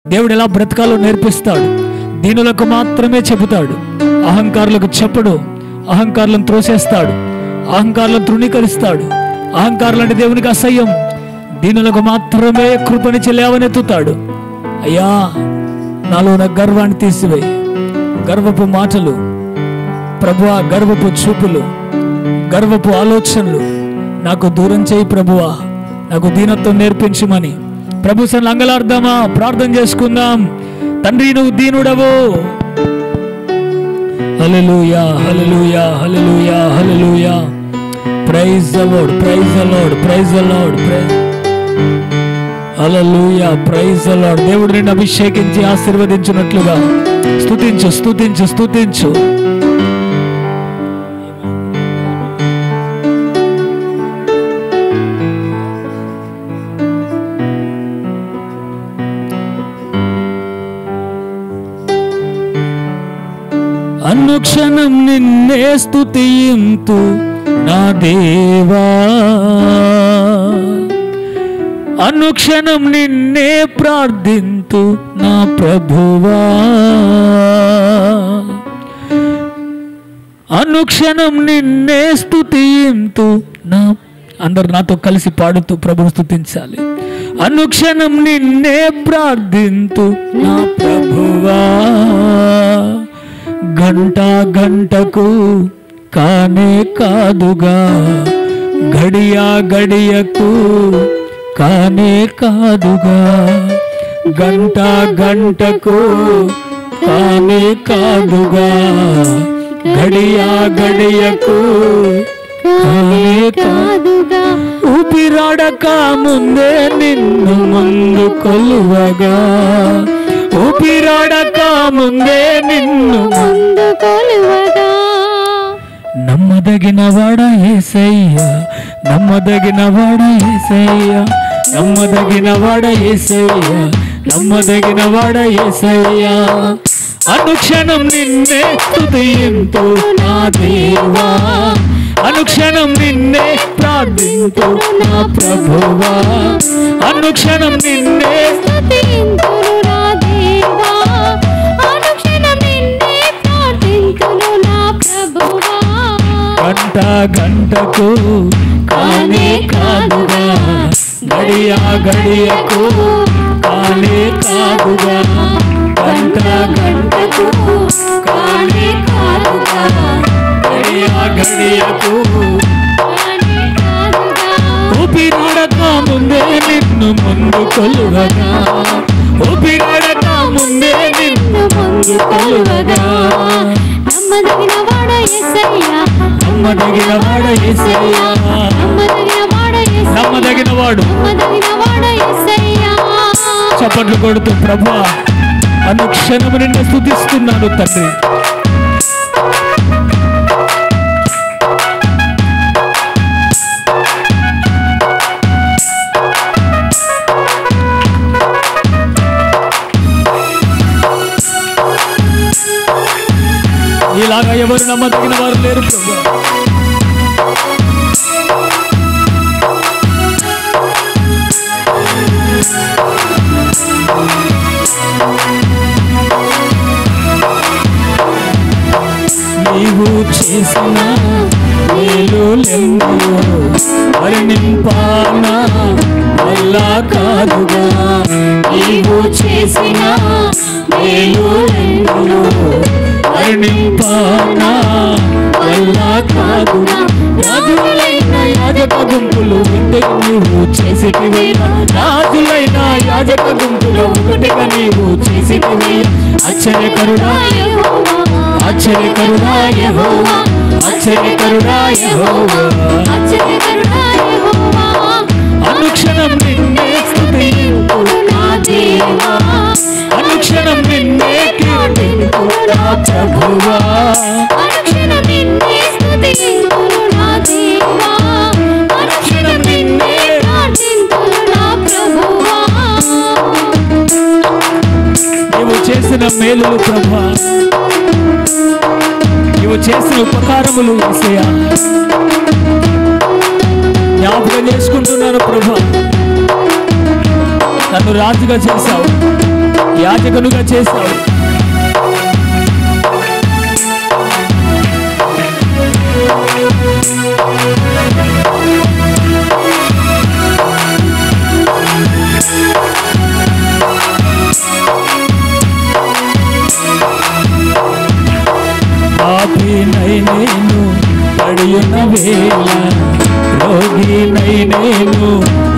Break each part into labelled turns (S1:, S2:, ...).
S1: దేవుడు ఎలా బ్రతకాలో నేర్పిస్తాడు. దీనులకు మాత్రమే చెబుతాడు, అహంకారులకు చెప్పడు. అహంకారులను త్రోసేస్తాడు, అహంకారులను తృణీకరిస్తాడు. అహంకారులంటే దేవునికి అసహ్యం. దీనులకు మాత్రమే కృపనిచ్చి లేవనెత్తుతాడు. అయ్యా, నాలో ఉన్న గర్వాన్ని తీసివేయి. గర్వపు మాటలు ప్రభువా, గర్వపు చూపులు, గర్వపు ఆలోచనలు నాకు దూరం చేయి ప్రభువా. నాకు దీనత్వం నేర్పించమని ప్రభు సన్నిధిలో అంగలార్దామా, ప్రార్థన చేసుకుందాం. తండ్రి, నువ్వు దీనుడవు. Hallelujah, hallelujah, hallelujah, hallelujah. Praise the Lord, praise the Lord, praise the Lord, hallelujah, praise the Lord. దేవుడు నిన్ను అభిషేకించి ఆశీర్వదించినట్లుగా స్తుతించు, స్తుతించు, స్తుతించు. అనుక్షణం నిన్నే స్తుతింతు నా దేవా, అనుక్షణం నిన్నే ప్రార్థింతు నా ప్రభువా, అనుక్షణం నిన్నే స్తుతింతు నా. అందరు నాతో కలిసి పాడుతూ ప్రభువును స్తుతించాలి. అనుక్షణం నిన్నే ప్రార్థింతు నా ప్రభువా, గంట గంటకు కానే కాదుగా, గడియ గడియకు కానే కాదుగా, గంట గంటకు కానే కాదుగా, గడియ గడియకు కానే కాదుగా. ఊపిరాడక ముందే నిన్ను ముందు కొలువగా, ఊపిరాడక ముందే నిన్ను ముందు కొలువగా. నమ్మదగిన వాడ యేసయ్యా, నమ్మదగిన వాడ యేసయ్యా, నమ్మదగిన వాడ యేసయ్యా, నమ్మదగిన వాడ యేసయ్యా. అనుక్షణం నిన్నే స్తుతింతు నా దేవా, అనుక్షణం నిన్నే ప్రార్థింతు నా ప్రభువా, అనుక్షణం నిన్నే స్తుతింతు నా దేవా, అనుక్షణం నిన్నే ప్రార్థింతు నా ప్రభువా. గంట గంటకు కానే కాదుగా, గడియ గడియకు కానే కాదుగా, గంట గంటకు కానే కాదుగా, గడియ గడియకు కానే కాదుగా. ఊపిరాడక ముందే నిన్ను ముందు కొలువగా, ఊపిరాడక ముందే నిన్ను ముందు కొలువగా. నమ్మదగిన వాడ యేసయ్యా, నమ్మదగిన వాడ యేసయ్యా, నమ్మదగిన వాడ యేసయ్యా, నమ్మదగిన వాడు, నమ్మదగిన వాడ యేసయ్యా. చప్పట్లు కొడుతూ ప్రభువా, అనుక్షణము నిన్ను స్తుతిస్తున్నాను తండ్రి. ఇలాగా ఎవరు నమ్మదగిన వారు లేరు ప్రభువా. నీవు చేసిన మేలులెన్నో వర్ణింపానా వల్ల కాదుగా, నీవు చేసిన మేలులెన్నో వర్ణింపానా వల్ల కాదుగా. రాజులైన యాజక గుంపులు ఇంటికి నీవు చేసిటివైనా, రాజులైన యాజక గుంపులు ఒకటిగా నీవు చేసిటివైనా. ఆశ్చర్యకరుడా యెహోవా, ఆశ్చర్యకరుడా యెహోవా, ఆశ్చర్యకరుడా యెహోవా, ఆశ్చర్యకరుడా యెహోవా. అనుక్షణం నిన్నే స్తుతింతు నా దేవా, అనుక్షణం నిన్నే కీర్తింతు నా ప్రభువా, అనుక్షణం నిన్నే స్తుతింతు నా దేవా, అనుక్షణం నిన్నే ప్రార్థింతు నా ప్రభువా. నీవు చేసిన మేలులు ప్రభువా, నీవు చేసిన ఉపకారములు యేసయ్యా జ్ఞాపకం చేసుకుంటున్నాను ప్రభువా. నన్ను రాజుగా చేశావు, యాజకునిగా చేశావు. పాపినై నేను పడియున్న వేళ, రోగినై నేను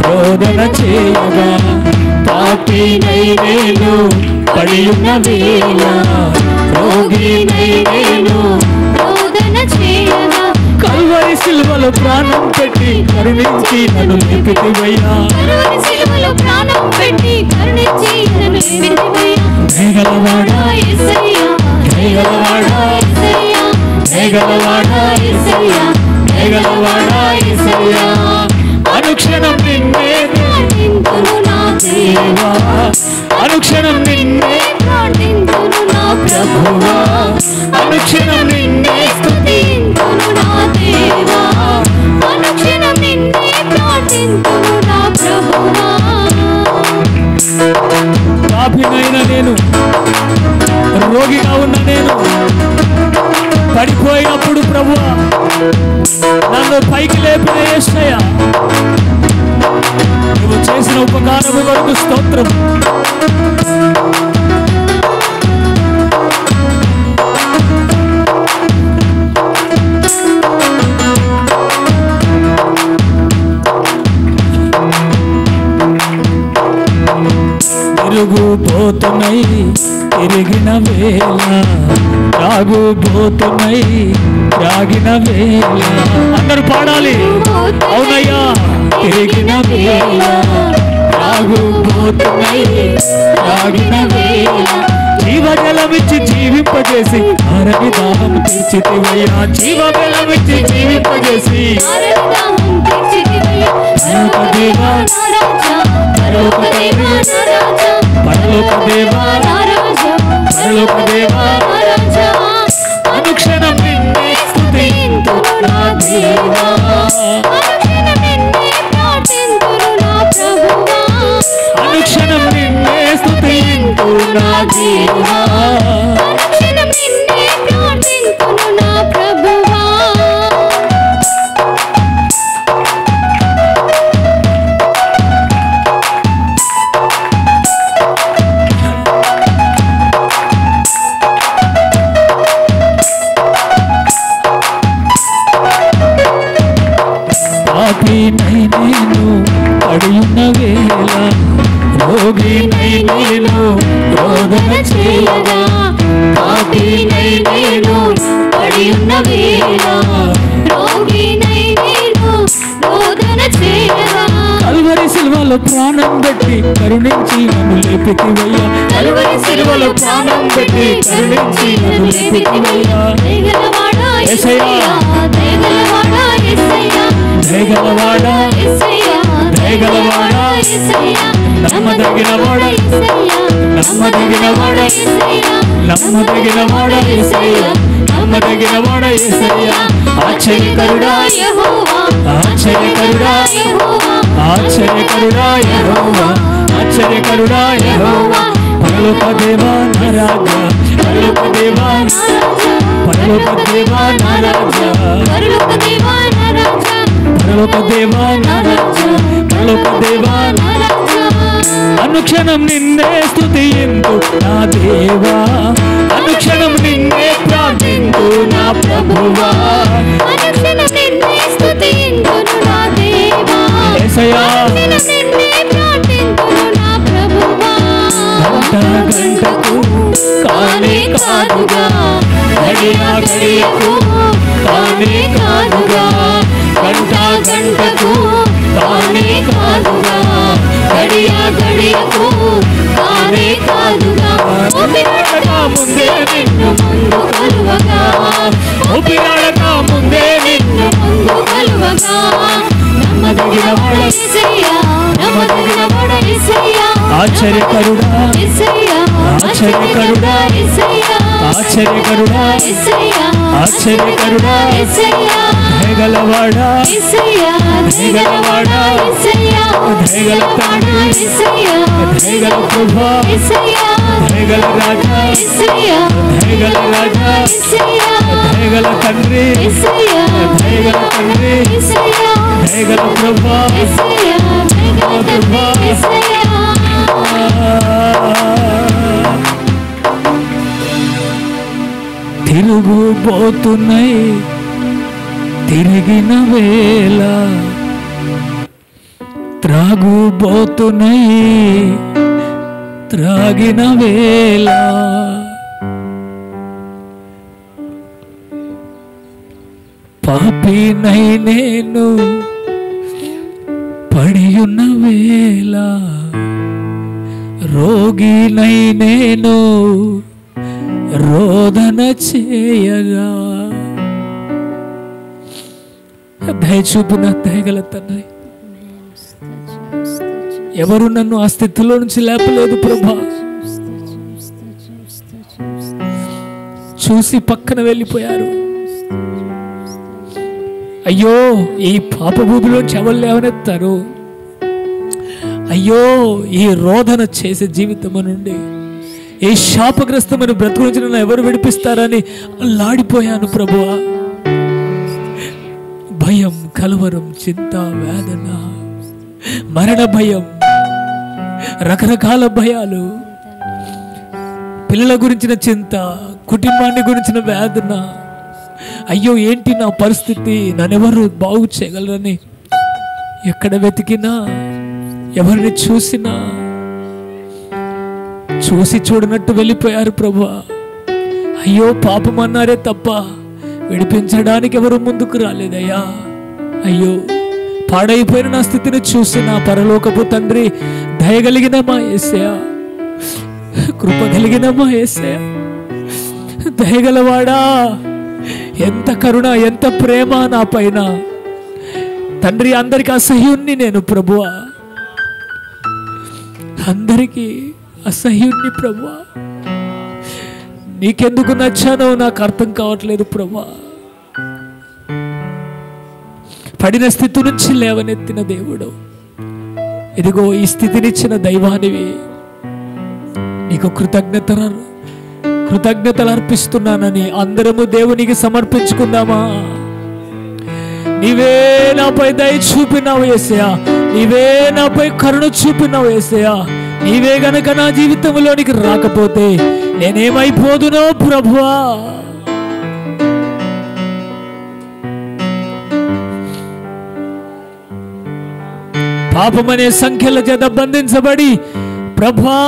S1: రోదన చేయగా. పాపినై నేను పడియున్న వేళ, రోగినై నేను రోదన చేయగా. కల్వరి సిలువలో ప్రాణం పెట్టి కరుణించి నన్ను లేపితివయ్యా. కల్వరి సిలువలో ప్రాణం పెట్టి కరుణించి నన్ను లేపితివయ్యా. దయగలవాడా యేసయ్యా, దయగలవాడా యేసయ్యా, దయగలవాడా యేసయ్యా, దయగలవాడా యేసయ్యా. అనుక్షణం నిన్నే ప్రార్థింతును నా దేవా, అనుక్షణం నిన్నే ప్రార్థింతును నా ప్రభువా, అనుక్షణం నిన్నే స్తుతింతును నా దేవా, అనుక్షణం నిన్నే ప్రార్థింతును నా ప్రభువా. పాపినైన నేను, రోగిగా ఉన్న నేను పడిపోయినప్పుడు ప్రభువా నన్ను పైకి లేపిన యేసయ్యా, నువ్వు చేసిన ఉపకారము కొరకు స్తోత్రం. తిరుగుబోతున్నై తిరిగిన వేళ, త్రాగుబోతున్నై త్రాగిన వేళ. అందరూ పాడాలి. అవునయ్యా, తిరిగిన వేళ, త్రాగుబోతున్నై త్రాగిన వేళ. జీవజలమిచ్చి జీవింపజేసి ఆరని దాహం తీర్చితివయ్యా. జీవజలమిచ్చి జీవింపజేసి పరలోక దేవా, పరలోక దేవా, పరలోక దేవా, పరలోక దేవా. అనుక్షణం నిన్నే స్తుతింతును నా దేవా, అనుక్షణం నిన్నే ప్రార్థింతును నా ప్రభువా, అనుక్షణం నిన్నే స్తుతింతును నా దేవా, అనుక్షణం నిన్నే ప్రార్థింతును నా ప్రభువా. పాపినై నేను పడియున్న వేళ, రోగినై నేను రోదన చేయగా. పాపినై నేను పడియున్న వేళ, రోగినై నేను రోదన చేయగా. కల్వరి సిలువలో ప్రాణం పెట్టి కరుణించి నన్ను లేపితివయ్యా. కల్వరి సిలువలో ప్రాణం పెట్టి కరుణించి నన్ను లేపితివయ్యా. దయగలవాడా యేసయ్యా, దయగలవాడా యేసయ్యా, దయగలవాడా యేసయ్యా, దయగలవాడా యేసయ్యా. నమ్మదగినవాడా యేసయ్యా, నమ్మదగినవాడా యేసయ్యా, నమ్మదగినవాడా యేసయ్యా, నమ్మదగినవాడా యేసయ్యా. ఆశ్చర్యకరుడా యెహోవా, ఆశ్చర్యకరుడా యెహోవా, ఆశ్చర్యకరుడా యెహోవా, ఆశ్చర్యకరుడా యెహోవా. పరలోక దేవా నా రాజా, పరలోక దేవా నా రాజా, పరలోక దేవా నా రాజా, పరలోక దేవా నా రాజా, పరలోక దేవా నా రాజా, పరలోక దేవా నా రాజా. అనుక్షణం నిన్నే స్తుతింతు నా దేవా, అనుక్షణం నిన్నే ప్రార్థింతు నా ప్రభువా, అనుక్షణం నిన్నే స్తుతింతును నా దేవా, యేసయ్యా, అనుక్షణం నిన్నే ప్రార్థింతును నా ప్రభువా. గంట గంటకు కానే కాదుగా, గడియ గడియకు కానే కాదుగా, గంట గంటకు కానే కాదుగా, గడియ గడియకు కానే కాదుగా. ఊపిరాడక ముందే నిన్ను ముందు కలువగా, ఊపిరాడక ముందే నిన్ను ముందు కలువగా. నమ్మదగినవాడా యేసయ్యా, నమ్మదగినవాడా యేసయ్యా, ఆశ్చర్యకరుడా యేసయ్యా, ఆశ్చర్యకరుడా యేసయ్యా, ఆశ్చర్యకరుడా యేసయ్యా, ఆశ్చర్యకరుడా యేసయ్యా. దయగలవాడా యేసయ్యా, దయగలవాడా యేసయ్యా, దయగల తండ్రి యేసయ్యా, దయగల ప్రభువా యేసయ్యా, దయగల రాజా దయగల రాజా దయగల తండ్రి దయగల తండ్రి దయగల ప్రభా తిరుగుబోతున్నాయి తిరిగిన వేళ త్రాగుబోతున్నాయి త్రాగిన వేళ పాపినై నేను పడియున్న వేళ రోగినై నేను రోదన చేయగా దయచూపిన దయగల తండ్రి, ఎవరు నన్ను ఆ స్థితిలో నుంచి లేపలేదు ప్రభా. చూసి పక్కన వెళ్ళిపోయారు. అయ్యో ఈ పాపభూమిలోంచి ఎవరు లేవనెత్తారు? అయ్యో ఈ రోదన చేసే జీవితము నుండి, ఈ శాపగ్రస్తమైన బ్రతుకు నుంచి నన్ను ఎవరు విడిపిస్తారని అల్లాడిపోయాను ప్రభువా. భయం, కలవరం, చింత, వేదన, మరణ భయం, రకరకాల భయాలు, పిల్లల గురించిన చింత, కుటుంబాన్ని గురించిన వేదన. అయ్యో ఏంటి నా పరిస్థితి, నన్నెవరు బాగు చేయగలరని ఎక్కడ వెతికినా, ఎవరిని చూసినా చూసి చూడనట్టు వెళ్ళిపోయారు ప్రభువా. అయ్యో పాపం అన్నారే తప్ప విడిపించడానికి ఎవరు ముందుకు రాలేదయ్యా. అయ్యో పాడైపోయిన నా స్థితిని చూసి నా పరలోకపు తండ్రి, దయగలిగిన మా యేసయ్యా, కృప కలిగిన మా యేసయ్యా, దయగలవాడా, ఎంత కరుణ, ఎంత ప్రేమ నా పైన తండ్రి. అందరికి అసహ్యుణ్ణి నేను ప్రభువా, అందరికీ అసహ్యుణ్ణి ప్రభువా. నీకెందుకు నచ్చానో నాకు అర్థం కావట్లేదు ప్రభువా. పడిన స్థితి నుంచి లేవనెత్తిన దేవుడు, ఇదిగో ఈ స్థితినిచ్చిన దైవానివి, నీకు కృతజ్ఞతలు అర్పిస్తున్నానని అందరము దేవునికి సమర్పించుకుందామా? నీవే నాపై దయ చూపినావు యేసయ్యా, నీవే నాపై కరుణ చూపినావు యేసయ్యా. నీవే గనక నా జీవితంలోనికి రాకపోతే నేనేమైపోదునో ప్రభువా. పాపమనే సంఖ్యల చేత బంధించబడి ప్రభువా,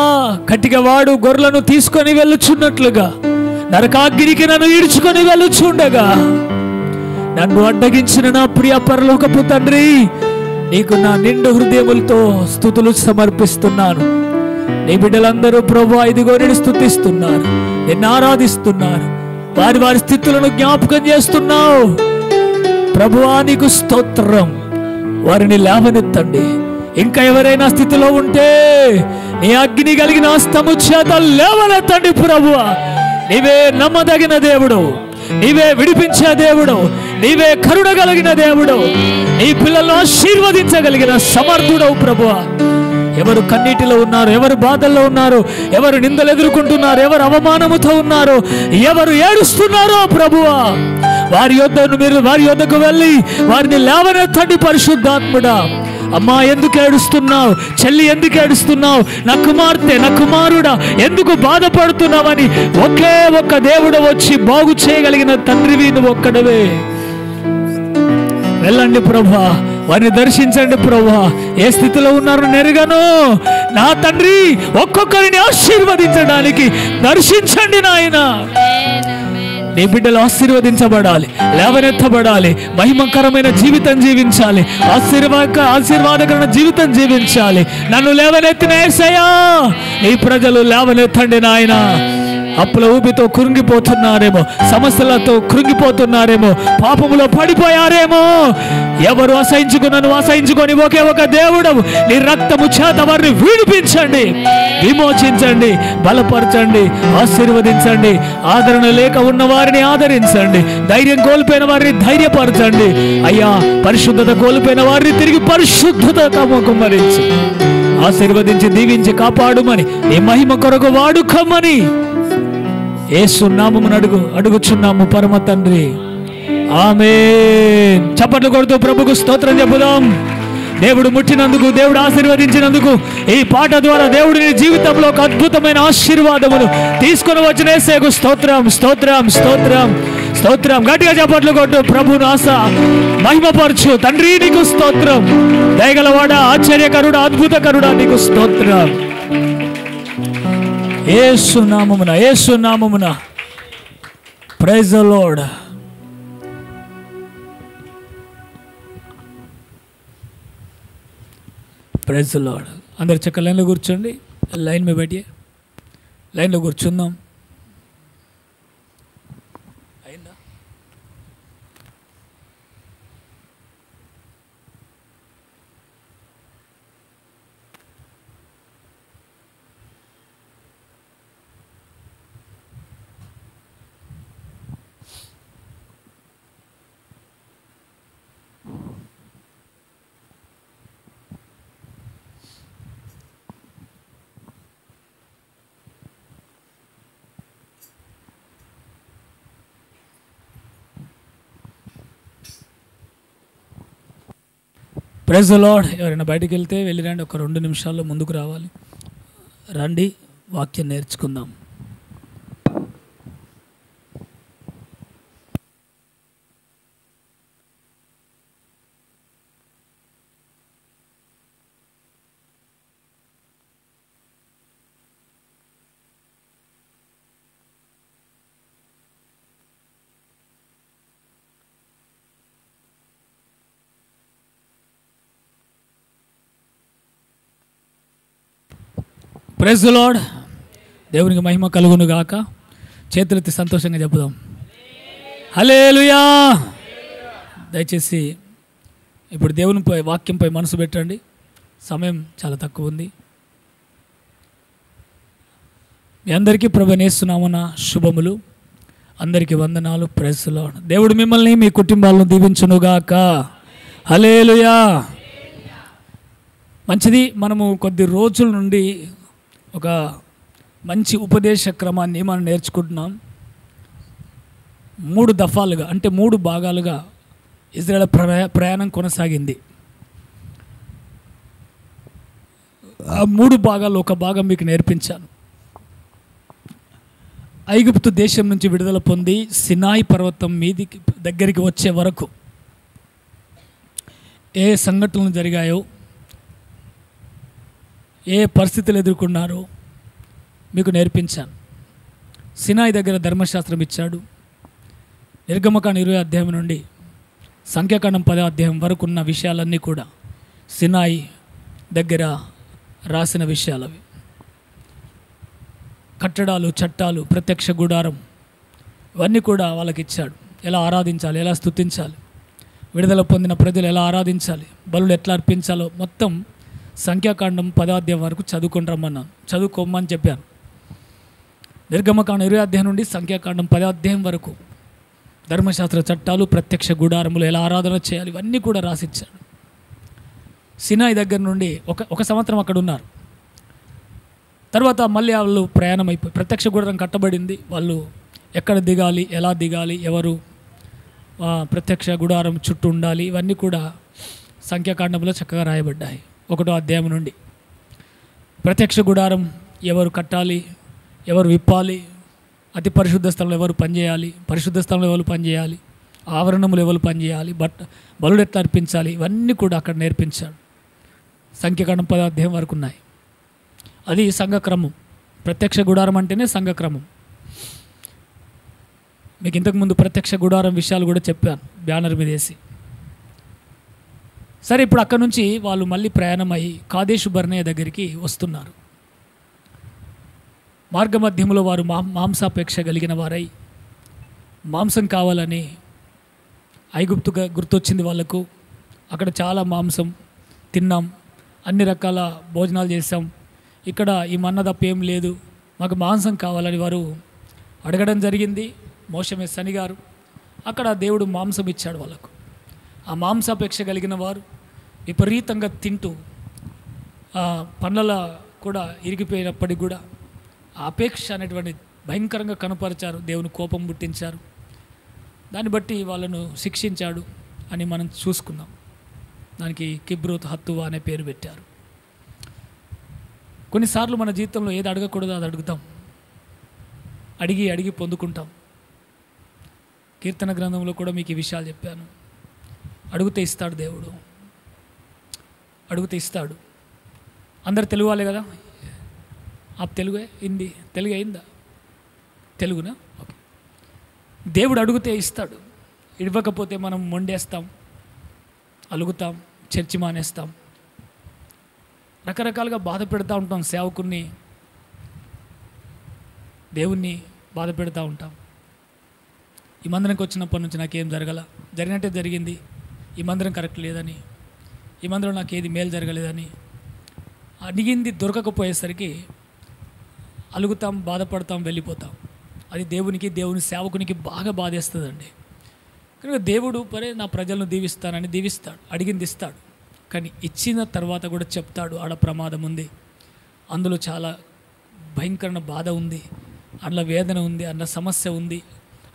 S1: కటికవాడు గొర్రెలను తీసుకొని వెళ్ళుచున్నట్లుగా నరకాగ్నికి నన్ను ఈడ్చుకొని వెళ్ళుచుండగా నన్ను అడ్డగించిన నా ప్రియ పరలోకపు తండ్రి, నీకు నా నిండు హృదయములతో స్తుతులు సమర్పిస్తున్నాను. నీ బిడ్డలందరూ ప్రభువా ఇదిగో నేను స్తుతిస్తున్నారు, నిన్ను ఆరాధిస్తున్నారు, వారి వారి స్థితులను జ్ఞాపకం చేస్తున్నావు ప్రభువా. నీకు స్తోత్రం. వారిని లేవనెత్తండి. ఇంకా ఎవరైనా స్థితిలో ఉంటే నీ అగ్ని కలిగిన హస్తము చేత లేవనెత్తండి ప్రభువా. నీవే నమ్మదగిన దేవుడు, నీవే విడిపించే దేవుడు, నీవే కరుణ కలిగిన దేవుడు, నీ పిల్లలను ఆశీర్వదించగలిగిన సమర్థుడవు ప్రభువా. ఎవరు కన్నీటిలో ఉన్నారు, ఎవరు బాధల్లో ఉన్నారు, ఎవరు నిందలు ఎదుర్కొంటున్నారు, ఎవరు అవమానముతో ఉన్నారు, ఎవరు ఏడుస్తున్నారో ప్రభువా, వారి యొద్దకు వెళ్ళి వారిని లేవనెత్తండి పరిశుద్ధాత్ముడా. అమ్మా ఎందుకు ఏడుస్తున్నావు, చెల్లి ఎందుకు ఏడుస్తున్నావు, నా కుమార్తె, నా కుమారుడా ఎందుకు బాధపడుతున్నావని ఒకే ఒక్క దేవుడు వచ్చి బాగు చేయగలిగిన తండ్రివి నువ్వు ఒక్కడవే. వెళ్ళండి ప్రభువా, వారిని దర్శించండి ప్రభువా. ఏ స్థితిలో ఉన్నారో నెరగను నా తండ్రి, ఒక్కొక్కరిని ఆశీర్వదించడానికి దర్శించండి నాయనా. నీ బిడ్డలు ఆశీర్వదించబడాలి, లేవనెత్తబడాలి, మహిమకరమైన జీవితం జీవించాలి, ఆశీర్వాదకరమైన జీవితం జీవించాలి. నన్ను లేవనెత్తిన యేసయ్యా, నీ ప్రజలు లేవనెత్తండి నాయన. అప్పుల ఊపితో కృంగిపోతున్నారేమో, సమస్యలతో కృంగిపోతున్నారేమో, పాపములో పడిపోయారేమో. ఎవరు అసహించుకొని ఒకే ఒక దేవుడవు, నీ రక్తము చేత వారిని విడిపించండి, విమోచించండి, బలపరచండి, ఆశీర్వదించండి. ఆదరణ లేక ఉన్న వారిని ఆదరించండి, ధైర్యం కోల్పోయిన వారిని ధైర్యపరచండి. అయ్యా పరిశుద్ధత కోల్పోయిన వారిని తిరిగి పరిశుద్ధత కుమ్మరించి ఆశీర్వదించి దీవించి కాపాడుమని నీ మహిమ కొరకు వాడుకోమని యేసు నామమున అడుగుచున్నాము పరమ తండ్రి. ఆమేన్. చప్పట్లు కొడుతూ ప్రభుకు స్తోత్రం చెప్పుదాం. దేవుడు ముట్టినందుకు, దేవుడు ఆశీర్వదించినందుకు, ఈ పాట ద్వారా దేవుడు నీ జీవితంలో ఒక అద్భుతమైన ఆశీర్వాదములు తీసుకొని వచ్చిన యేసుకు స్తోత్రం, స్తోత్రం, స్తోత్రం, స్తోత్రం. గట్టిగా చప్పట్లు కొట్టు. ప్రభును మహిమపరచు. తండ్రి నీకు స్తోత్రం. దయగలవాడ, ఆశ్చర్యకరుడా, అద్భుతకరుడా నీకు స్తోత్రం. యేసు నామమున, యేసు నామమున. Praise the lord. Praise the lord. అందరు చక్క లైన్లో కూర్చోండి. లైన్ మీద బయట లైన్లో కూర్చుందాం. అయిందా? Praise the lord. ఎవరైనా బయటికి వెళ్తే వెళ్ళి రండి. ఒక 2 నిమిషాల్లో ముందుకు రావాలి. రండి, వాక్యం నేర్చుకుందాం. Praise the lord. దేవునికి మహిమ కలుగును గాక. చేతులెత్తి సంతోషంగా చెప్పుదాం. హల్లెలూయా. దయచేసి ఇప్పుడు దేవునిపై వాక్యంపై మనసు పెట్టండి. సమయం చాలా తక్కువ ఉంది. మీ అందరికీ ప్రభువైన యేసు నామమున శుభములు. అందరికీ వందనాలు. Praise the lord. దేవుడు మిమ్మల్ని మీ కుటుంబాలను దీవించును గాక. హల్లెలూయా. మంచిది. మనము కొద్ది రోజుల నుండి ఒక మంచి ఉపదేశ క్రమాన్ని మనం నేర్చుకుంటున్నాం. 3 దఫాలుగా, అంటే 3 భాగాలుగా ఇజ్రాయెల్ ప్రయాణం కొనసాగింది. ఆ 3 భాగాల్లో ఒక భాగం మీకు నేర్పించాను. ఐగుప్తు దేశం నుంచి విడుదల పొంది సినాయి పర్వతం దగ్గరికి వచ్చే వరకు ఏ సంఘటనలు జరిగాయో, ఏ పరిస్థితులు ఎదుర్కొన్నారో మీకు నేర్పించాను. సినాయి దగ్గర ధర్మశాస్త్రం ఇచ్చాడు. నిర్గమకాండం 20 అధ్యాయం నుండి సంఖ్యాకాండం 10 అధ్యాయం వరకు ఉన్న విషయాలన్నీ కూడా సినాయి దగ్గర రాసిన విషయాలవి. కట్టడాలు, చట్టాలు, ప్రత్యక్ష గుడారం ఇవన్నీ కూడా వాళ్ళకి ఇచ్చాడు. ఎలా ఆరాధించాలి, ఎలా స్తుతించాలి, విడుదల పొందిన ప్రజలు ఎలా ఆరాధించాలి, బలులు ఎట్లా అర్పించాలో మొత్తం సంఖ్యాకాండం 10 అధ్యాయం వరకు చదువుకోమని చెప్పాను. నిర్గమకాండం 20 అధ్యాయం నుండి సంఖ్యాకాండం 10 అధ్యాయం వరకు ధర్మశాస్త్ర చట్టాలు, ప్రత్యక్ష గుడారములు ఎలా ఆరాధన చేయాలి ఇవన్నీ కూడా రాసిచ్చాడు. సినాయి దగ్గర నుండి ఒక సంవత్సరం అక్కడ ఉన్నారు. తర్వాత మళ్ళీ వాళ్ళు ప్రయాణం అయిపోయి ప్రత్యక్ష గుడారం కట్టబడింది. వాళ్ళు ఎక్కడ దిగాలి, ఎలా దిగాలి, ఎవరు ప్రత్యక్ష గుడారం చుట్టూ ఉండాలి, ఇవన్నీ కూడా సంఖ్యాకాండంలో చక్కగా రాయబడ్డాయి. 1వ అధ్యాయం నుండి ప్రత్యక్ష గుడారం ఎవరు కట్టాలి, ఎవరు విప్పాలి, అతి పరిశుద్ధ స్థలంలో ఎవరు పనిచేయాలి, పరిశుద్ధ స్థలంలో ఎవరు పనిచేయాలి, ఆవరణములు ఎవరు పనిచేయాలి, బలుడు ఎట్లా అర్పించాలి, ఇవన్నీ కూడా అక్కడ నేర్పించాడు. సంఖ్యాకాండం 10వ అధ్యాయం వరకు ఉన్నాయి. అది సంఘక్రమం. ప్రత్యక్ష గుడారం అంటేనే సంఘక్రమం. మీకు ఇంతకుముందు ప్రత్యక్ష గుడారం విషయాలు కూడా చెప్పాను బ్యానర్ మీద వేసి. సరే, ఇప్పుడు అక్కడ నుంచి వాళ్ళు మళ్ళీ ప్రయాణం అయ్యి కాదేశు బర్నేయ దగ్గరికి వస్తున్నారు. మార్గమధ్యంలో వారు మాంసాపేక్ష కలిగిన వారై మాంసం కావాలని ఐగుప్తుగా గుర్తొచ్చింది వాళ్ళకు. అక్కడ చాలా మాంసం తిన్నాం, అన్ని రకాల భోజనాలు చేసాం, ఇక్కడ ఈ మన్న తప్ప ఏం లేదు, మాకు మాంసం కావాలని వారు అడగడం జరిగింది. మోషే సని గారు అక్కడ దేవుడు మాంసం ఇచ్చాడు వాళ్ళకు. ఆ మాంసాపేక్ష కలిగిన వారు విపరీతంగా తింటూ పనుల కూడా ఇరిగిపోయినప్పటికి కూడా అపేక్ష అనేటువంటి భయంకరంగా కనపరిచారు, దేవుని కోపం పుట్టించారు. దాన్ని బట్టి వాళ్ళను శిక్షించాడు అని మనం చూసుకున్నాం. దానికి కిబ్రోత్ హత్తువా అనే పేరు పెట్టారు. కొన్నిసార్లు మన జీవితంలో ఏది అడగకూడదో అది అడుగుతాం, అడిగి అడిగి పొందుకుంటాం. కీర్తన గ్రంథంలో కూడా మీకు ఈ విషయాలు చెప్పాను. అడిగితే ఇస్తాడు దేవుడు, అడిగితే ఇస్తాడు. అందరు తెలుగు వాళ్ళే కదా, తెలుగే హిందీ తెలుగు అయిందా? తెలుగునా? ఓకే. దేవుడు అడిగితే ఇస్తాడు, ఇవ్వకపోతే మనం మొండేస్తాం, అలుగుతాం, చర్చి మానేస్తాం, రకరకాలుగా బాధ పెడతా ఉంటాం. సేవకుని, దేవుణ్ణి బాధ పెడతా ఉంటాం. ఈ మందిరంకి వచ్చినప్పటి నుంచి నాకేం జరిగినట్టే జరిగింది, ఈ మందిరం కరెక్ట్ లేదని, ఈ మందిరం నాకు ఏది మేలు జరగలేదని, అడిగింది దొరకకపోయేసరికి అలుగుతాం, బాధపడతాం, వెళ్ళిపోతాం. అది దేవుని సేవకునికి బాగా బాధేస్తుందండి. కనుక దేవుడు నా ప్రజలను దీవిస్తాడు, అడిగింది ఇస్తాడు. కానీ ఇచ్చిన తర్వాత కూడా చెప్తాడు, ఆడ ప్రమాదం ఉంది, అందులో చాలా భయంకరమైన బాధ ఉంది, అందులో వేదన ఉంది, అందులో సమస్య ఉంది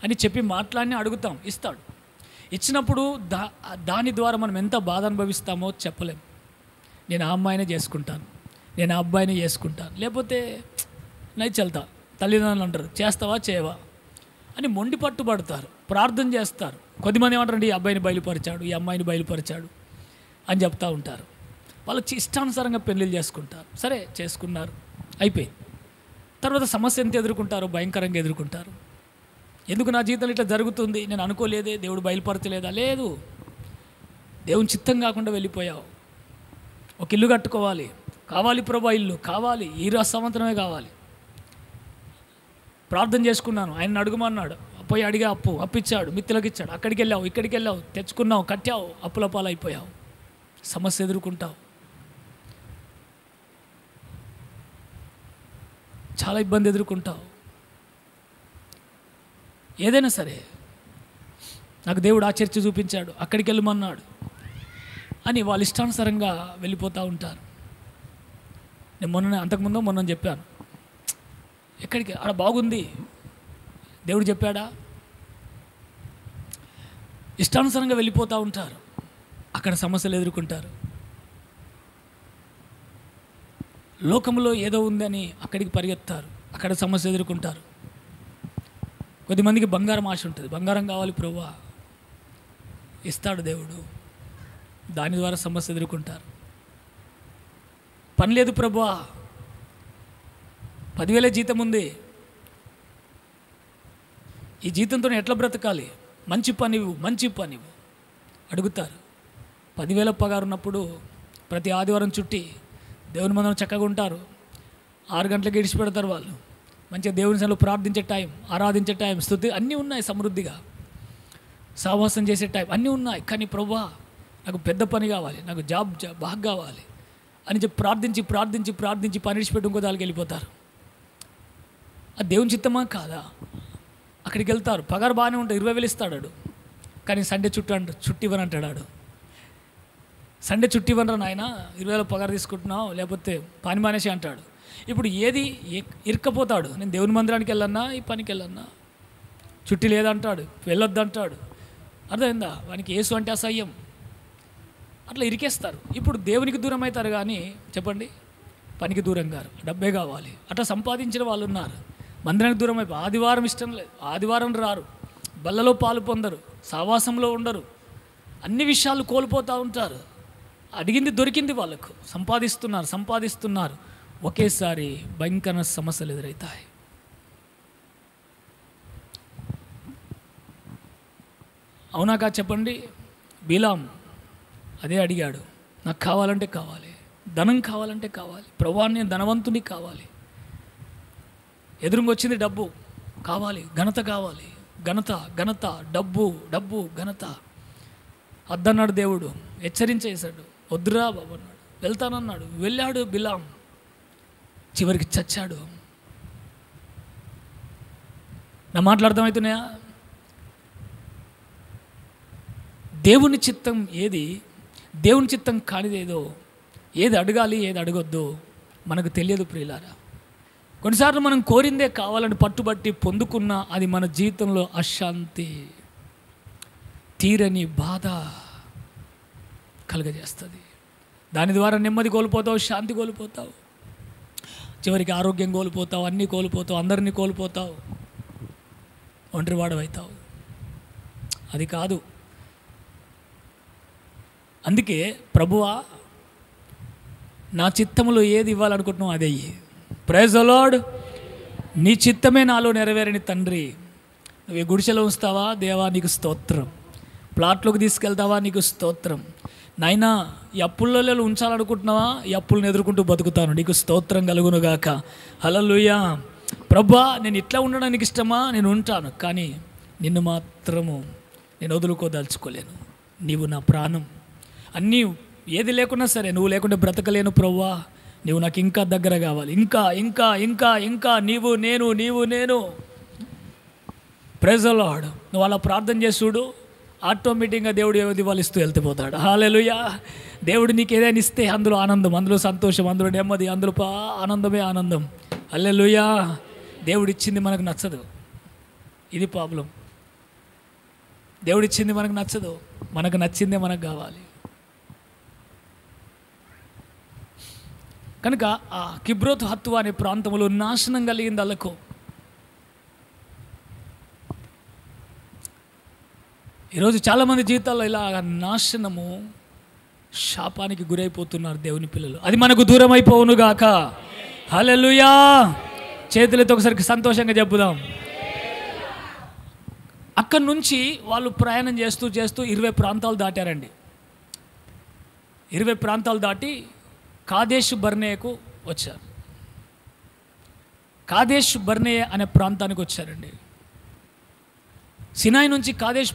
S1: అని చెప్పి మాట్లాడిని అడుగుతాం, ఇస్తాడు. ఇచ్చినప్పుడు దాని ద్వారా మనం ఎంత బాధ అనుభవిస్తామో చెప్పలేం. నేను ఆ అమ్మాయినే చేసుకుంటాను, నేను ఆ అబ్బాయినే చేసుకుంటాను, లేకపోతే నై చల్తా, తల్లిదండ్రులు అంటారు చేస్తావా చేయవా అని మొండి పట్టుబడతారు, ప్రార్థన చేస్తారు. కొద్దిమంది ఏమంటారండి, ఈ అబ్బాయిని బయలుపరిచాడు, ఈ అమ్మాయిని బయలుపరిచాడు అని చెప్తూ ఉంటారు. వాళ్ళు ఇష్టానుసారంగా పెళ్ళిళ్ళు చేసుకుంటారు. సరే చేసుకున్నారు, అయిపోయింది. తర్వాత సమస్య ఎంత ఎదుర్కొంటారో భయంకరంగా ఎదుర్కొంటారు. ఎందుకు నా జీవితంలో ఇట్లా జరుగుతుంది, నేను అనుకోలేదే, దేవుడు బయలుపరచలేదా? లేదు, దేవుని చిత్తం కాకుండా వెళ్ళిపోయావు. ఒక ఇల్లు కట్టుకోవాలి, కావాలి ప్రభా, ఇల్లు కావాలి, ఈ సంవత్సరమే కావాలి. ప్రార్థన చేసుకున్నాను, ఆయన అడుగుమన్నాడు, పోయి అడిగా, అప్పిచ్చాడు, మిత్తులకు ఇచ్చాడు, అక్కడికి వెళ్ళావు, ఇక్కడికి వెళ్ళావు, తెచ్చుకున్నావు, కట్టావు, అప్పుల పాలైపోయావు, సమస్య ఎదుర్కొంటావు, చాలా ఇబ్బంది ఎదుర్కొంటావు. ఏదైనా సరే నాకు దేవుడు ఆ చర్చ చూపించాడు, అక్కడికి వెళ్ళమన్నాడు అని వాళ్ళు ఇష్టానుసారంగా వెళ్ళిపోతూ ఉంటారు. నేను అంతకుముందు చెప్పాను, ఎక్కడికి ఆడ బాగుంది, దేవుడు చెప్పాడా? ఇష్టానుసారంగా వెళ్ళిపోతూ ఉంటారు, అక్కడ సమస్యలు ఎదుర్కొంటారు. లోకంలో ఏదో ఉందని అక్కడికి పరిగెత్తారు, అక్కడ సమస్య ఎదుర్కొంటారు. కొద్దిమందికి బంగారం ఆశ ఉంటుంది, బంగారం కావాలి ప్రభువా, ఇస్తాడు దేవుడు, దాని ద్వారా సమస్య ఎదుర్కొంటారు. పని లేదు ప్రభువా, 10,000 జీతం ఉంది, ఈ జీతంతో ఎట్లా బ్రతకాలి, మంచి పనివు అడుగుతారు. 10,000 పగారు ఉన్నప్పుడు ప్రతి ఆదివారం చుట్టి దేవుని మందిరం చక్కగా ఉంటారు, 6 గంటలకు ఇడిచి పెడతారు వాళ్ళు, మంచిగా దేవుని సన్నిధిలో ప్రార్థించే టైం, ఆరాధించే టైం, స్తుతి అన్నీ ఉన్నాయి, సమృద్ధిగా సహవాసం చేసే టైం అన్నీ ఉన్నాయి. కానీ ప్రభువా నాకు పెద్ద పని కావాలి, నాకు జాబ్ బాగా కావాలి అని చెప్పి ప్రార్థించి పని ఇడిచిపెట్టి ఇంకో దానికి వెళ్ళిపోతారు. అది దేవుని చిత్తమా కాదా? అక్కడికి వెళ్తారు, పగారు బాగానే ఉంటుంది, 20,000 ఇస్తాడు, కానీ సండే చుట్టివని అంటాడు. సండే చుట్టివనరా నాయన, 20,000 పగారు తీసుకుంటున్నావు, లేకపోతే పని మానేసి అంటాడు. ఇప్పుడు ఏది ఇరుక్కపోతాడు, నేను దేవుని మందిరానికి వెళ్ళన్నా, ఈ పనికి వెళ్ళన్నా, చుట్టి లేదంటాడు, వెళ్ళొద్దు అంటాడు. అర్థమైందా? వానికి యేసు అంటే అసహ్యం, అట్లా ఇరికేస్తారు. ఇప్పుడు దేవునికి దూరం అవుతారు, కానీ చెప్పండి పనికి దూరం గారు, డబ్బే కావాలి, అట్లా సంపాదించిన వాళ్ళు ఉన్నారు. మందిరానికి దూరం అయిపోయి ఆదివారం ఇష్టం లేదు, ఆదివారం రారు, బల్లలో పాలు పొందరు, సావాసంలో ఉండరు, అన్ని విషయాలు కోల్పోతూ ఉంటారు. అడిగింది దొరికింది వాళ్ళకు, సంపాదిస్తున్నారు, ఒకేసారి భయంకర సమస్యలు ఎదురవుతాయి. అవునాకా చెప్పండి? బిలాం అదే అడిగాడు, నాకు కావాలంటే కావాలి, ధనం కావాలంటే కావాలి, ప్రభువా నేను ధనవంతుని కావాలి, ఎదురుంగొచ్చింది డబ్బు కావాలి, ఘనత కావాలి, ఘనత డబ్బు ఘనత అద్దన్నాడు. దేవుడు హెచ్చరించేశాడు, వద్దురా బాబు అన్నాడు, వెళ్తానన్నాడు, వెళ్ళాడు బిలాం, చివరికి చచ్చాడు. నా మాటలు అర్థమవుతున్నాయా? దేవుని చిత్తం ఏది, దేవుని చిత్తం కానిదేదో ఏది అడగాలి ఏది అడగొద్దు మనకు తెలియదు ప్రియులారా. కొన్నిసార్లు మనం కోరిందే కావాలని పట్టుబట్టి పొందుకున్నా అది మన జీవితంలో అశాంతి, తీరని బాధ కలుగజేస్తుంది. దాని ద్వారా నెమ్మది కోల్పోతావు, శాంతి కోల్పోతావు, చివరికి ఆరోగ్యం కోల్పోతావు, అన్నీ కోల్పోతావు, అందరినీ కోల్పోతావు, ఒంటరివాడవైతావు. అది కాదు. అందుకే ప్రభువా నా చిత్తములో ఏది ఇవ్వాలనుకుంటున్నావు అదే ఇయ్యి. Praise the lord. నీ చిత్తమే నాలో నెరవేరని తండ్రి. నువ్వు ఈ గుడిసెలో ఉంచుతావా, దేవా నీకు స్తోత్రం. ప్లాట్లోకి తీసుకెళ్తావా, నీకు స్తోత్రం. నాయనా ఈ అప్పులలో ఉంచాలనుకుంటున్నావా, ఈ అప్పులను ఎదుర్కొంటూ బతుకుతాను, నీకు స్తోత్రం కలుగునుగాక. హల్లెలూయా. ప్రభా నేను ఇట్లా ఉండడానికి ఇష్టమా, నేను ఉంటాను, కానీ నిన్ను మాత్రము నేను వదులుకోదలుచుకోలేను. నీవు నా ప్రాణం. అన్నీ ఏది లేకున్నా సరే, నువ్వు లేకుంటే బ్రతకలేను ప్రభువా. నువ్వు నాకు ఇంకా దగ్గర కావాలి, ఇంకా ఇంకా ఇంకా ఇంకా నీవు నేను. Praise the lord. నువ్వు అలా ప్రార్థన చేసి చూడు, ఆటోమేటిక్గా దేవుడు ఏది ఇస్తూ వెళ్తిపోతాడు. హల్లెలూయా. దేవుడు నీకు ఏదైనా ఇస్తే అందులో ఆనందం, అందులో సంతోషం, అందులో నెమ్మది, అందులో ఆనందమే ఆనందం. హల్లెలూయా. దేవుడు ఇచ్చింది మనకు నచ్చదు, ఇది ప్రాబ్లం. దేవుడు ఇచ్చింది మనకు నచ్చదు, మనకు నచ్చిందే మనకు కావాలి. కనుక ఆ కిబ్రోత్ హత్తువా అనే ప్రాంతంలో నాశనం కలిగింది అల్లకు. ఈరోజు చాలామంది జీవితాల్లో ఇలా నాశనము, శాపానికి గురైపోతున్నారు దేవుని పిల్లలు. అది మనకు దూరం అయిపోవునుగాక. హల్లెలూయా. చేతులతో ఒకసారి సంతోషంగా చెప్పుదాం. అక్కడి నుంచి వాళ్ళు ప్రయాణం చేస్తూ 20 ప్రాంతాలు దాటారండి. 20 ప్రాంతాలు దాటి కాదేష్ బర్నేయకు వచ్చారు. కాదేష్ బర్నేయ అనే ప్రాంతానికి వచ్చారండి. సినాయి నుంచి కాదేష్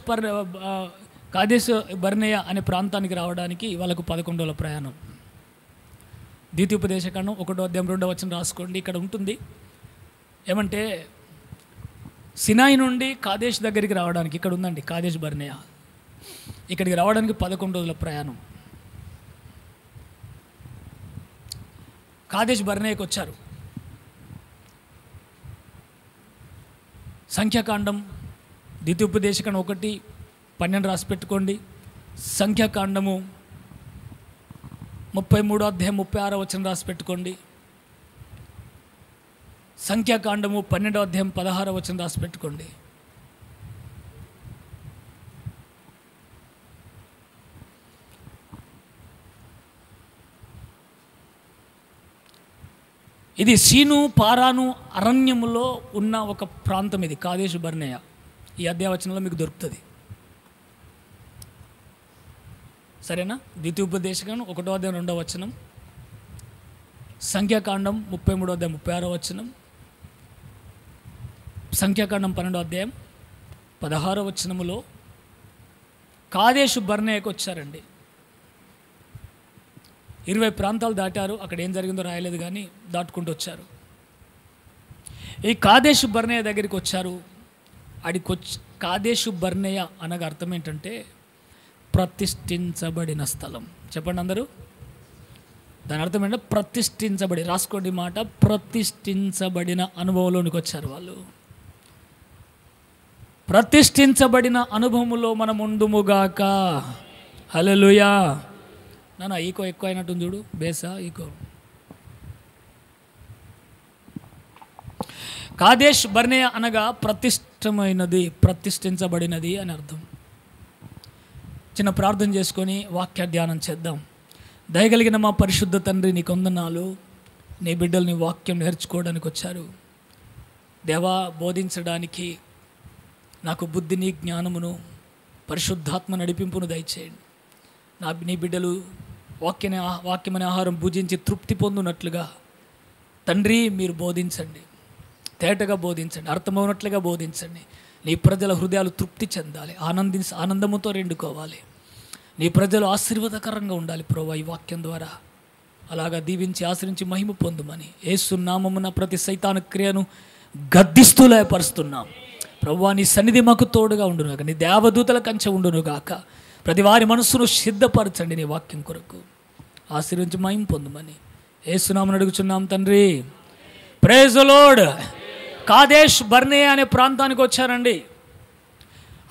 S1: బర్నేయ అనే ప్రాంతానికి రావడానికి వాళ్ళకు 11 రోజుల ప్రయాణం. ద్వితీయోపదేశకాండం 1వ అధ్యాయం 2వ వచనం రాసుకోండి. ఇక్కడ ఉంటుంది ఏమంటే, సినాయి నుండి కాదేష్ దగ్గరికి రావడానికి, ఇక్కడ ఉందండి కాదేష్ బర్నేయ, ఇక్కడికి రావడానికి 11 రోజుల ప్రయాణం. కాదేష్ బర్నేయకు వచ్చారు. సంఖ్యాకాండం ద్వితీయోపదేశకాండం 1:12 రాసి పెట్టుకోండి. సంఖ్యాకాండము 33వ అధ్యాయం 36వ వచనం రాసి పెట్టుకోండి. సంఖ్యాకాండము 12వ అధ్యాయం 16వ వచనం రాసి పెట్టుకోండి. ఇది సీను పారాను అరణ్యములో ఉన్న ఒక ప్రాంతం. ఇది కాదేష్ బర్నేయ. ఈ అధ్యాయవచనంలో మీకు దొరుకుతుంది. సరేనా? ద్వితీయోపదేశకాండం 1వ అధ్యాయం 2వ వచనం, సంఖ్యాకాండం 33వ అధ్యాయం 36వ వచనం, సంఖ్యాకాండం 12వ అధ్యాయం 16వ వచనములో కాదేష్ బర్నేయకు వచ్చారండి. 20 ప్రాంతాలు దాటారు. అక్కడ ఏం జరిగిందో రాయలేదు, కానీ దాటుకుంటూ వచ్చారు. ఈ కాదేష్ బర్నేయ దగ్గరికి వచ్చారు. కాదేష్ బర్నేయ అనగా అర్థం ఏంటంటే ప్రతిష్ఠించబడిన స్థలం. చెప్పండి అందరూ. దాని అర్థం ఏంటంటే ప్రతిష్ఠించబడి, రాసుకోండి మాట, ప్రతిష్ఠించబడిన అనుభవంలోనికి వచ్చారు వాళ్ళు. ప్రతిష్ఠించబడిన అనుభవములో మనం ఉండుముగాక. హల్లెలూయా. నాన్న ఈకో ఎక్కువ అయినట్టుంది చూడు, బేసా ఈకో. కాదేష్ బర్నేయ అనగా ప్రతిష్టమైనది, ప్రతిష్ఠించబడినది అని అర్థం. చిన్న ప్రార్థన చేసుకొని వాక్య ధ్యానం చేద్దాం. దయగలిగిన మా పరిశుద్ధ తండ్రి, నీకు వందనాలు. నీ బిడ్డల్ని వాక్యం నేర్చుకోవడానికి వచ్చారు దేవా. బోధించడానికి నాకు బుద్ధిని, జ్ఞానమును, పరిశుద్ధాత్మ నడిపింపును దయచేయండి. నీ బిడ్డలు వాక్యమనే ఆహారం భుజించి తృప్తి పొందునట్లుగా తండ్రి మీరు బోధించండి. తేటగా బోధించండి, అర్థమవునట్లుగా బోధించండి. నీ ప్రజల హృదయాలు తృప్తి చెందాలి, ఆనందముతో రెండుకోవాలి. నీ ప్రజలు ఆశీర్వాదకరంగా ఉండాలి ప్రభువా ఈ వాక్యం ద్వారా. అలాగా దీవించి ఆశ్రయించి మహిమ పొందుమని యేసు నామమున ప్రతి సైతాను క్రియను గద్దిస్తూ లయపరుస్తున్నాం ప్రభువా. నీ సన్నిధి మాకు తోడుగా ఉండునుగాక, నీ దేవదూతల కంచె ఉండునుగాక. ప్రతి వారి మనస్సును సిద్ధపరచండి నీ వాక్యం కొరకు. ఆశీర్వించి మహిమ పొందుమని యేసునామమున అడుగుచున్నాం తండ్రి. Praise the Lord. Kadesh Barnea అనే ప్రాంతానికి వచ్చారండి.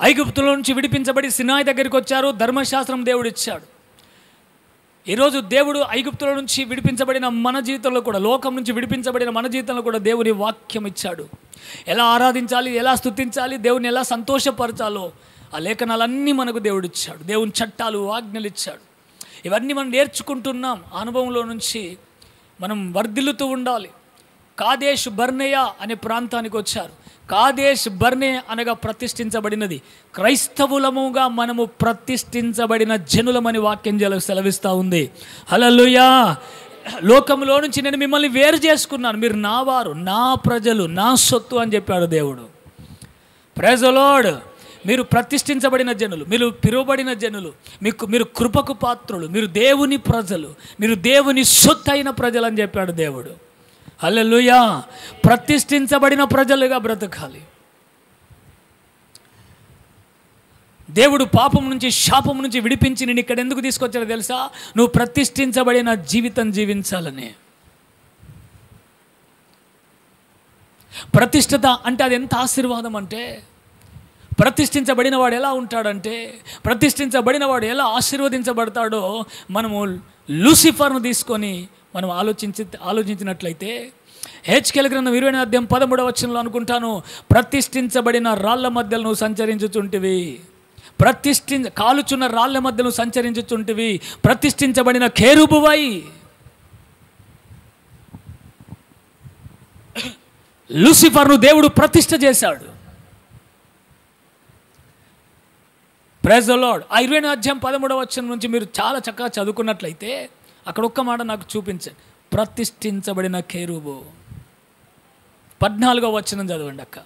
S1: ఐగుప్తులో నుంచి విడిపించబడి సినాయి దగ్గరికి వచ్చారు. ధర్మశాస్త్రం దేవుడు ఇచ్చాడు. ఈరోజు దేవుడు ఐగుప్తుల నుంచి విడిపించబడిన మన జీవితంలో కూడా, లోకం నుంచి విడిపించబడిన మన జీవితంలో కూడా దేవుని వాక్యం ఇచ్చాడు. ఎలా ఆరాధించాలి, ఎలా స్తుతించాలి, దేవుని ఎలా సంతోషపరచాలో ఆ లేఖనాలన్నీ మనకు దేవుడు ఇచ్చాడు. దేవుని చట్టాలు, ఆజ్ఞలు ఇచ్చాడు. ఇవన్నీ మనం నేర్చుకుంటున్నాం. అనుభవంలో నుంచి మనం వర్ధిల్లుతూ ఉండాలి. కాదేష్ బర్నేయ అనే ప్రాంతానికి వచ్చారు. కాదేష్ బర్నే అనగా ప్రతిష్ఠించబడినది. క్రైస్తవులముగా మనము ప్రతిష్ఠించబడిన జనులమని వాక్యం సెలవిస్తూ ఉంది. హల్లెలూయా. లోకంలో నుంచి నేను మిమ్మల్ని వేరు చేసుకున్నాను, మీరు నా వారు, నా ప్రజలు, నా సొత్తు అని చెప్పాడు దేవుడు. Praise the lord. మీరు ప్రతిష్ఠించబడిన జనులు, మీరు పిలువబడిన జనులు, మీరు కృపకు పాత్రులు, మీరు దేవుని ప్రజలు, మీరు దేవుని సొత్తు అయిన ప్రజలు అని చెప్పాడు దేవుడు. హల్లెలూయా. ప్రతిష్ఠించబడిన ప్రజలుగా బ్రతకాలి. దేవుడు పాపం నుంచి, శాపం నుంచి విడిపించి నేను ఇక్కడ ఎందుకు తీసుకొచ్చాడో తెలుసా? నువ్వు ప్రతిష్ఠించబడిన జీవితం జీవించాలని. ప్రతిష్ఠత అంటే అది ఎంత ఆశీర్వాదం అంటే, ప్రతిష్ఠించబడిన వాడు ఎలా ఉంటాడంటే, ప్రతిష్ఠించబడిన వాడు ఎలా ఆశీర్వదించబడతాడో మనము లూసిఫర్ను తీసుకొని మనం ఆలోచించినట్లయితే, హెచ్కేల్ గ్రంథం 20:13 అనుకుంటాను, ప్రతిష్ఠించబడిన రాళ్ల మధ్యలో నువ్వు సంచరించుచుంటివి, కాలుచున్న రాళ్ల మధ్య నువ్వు సంచరించుచుంటివి, ప్రతిష్ఠించబడిన కేరుబువై. లూసిఫర్ను దేవుడు ప్రతిష్ఠ చేశాడు. Praise the lord. ఆ 20:13 నుంచి మీరు చాలా చక్కగా చదువుకున్నట్లయితే అక్కడ ఒక్క మాట నాకు చూపించండి. ప్రతిష్ఠించబడిన కేరుబు. 14వ వచనం చదవండి అక్క.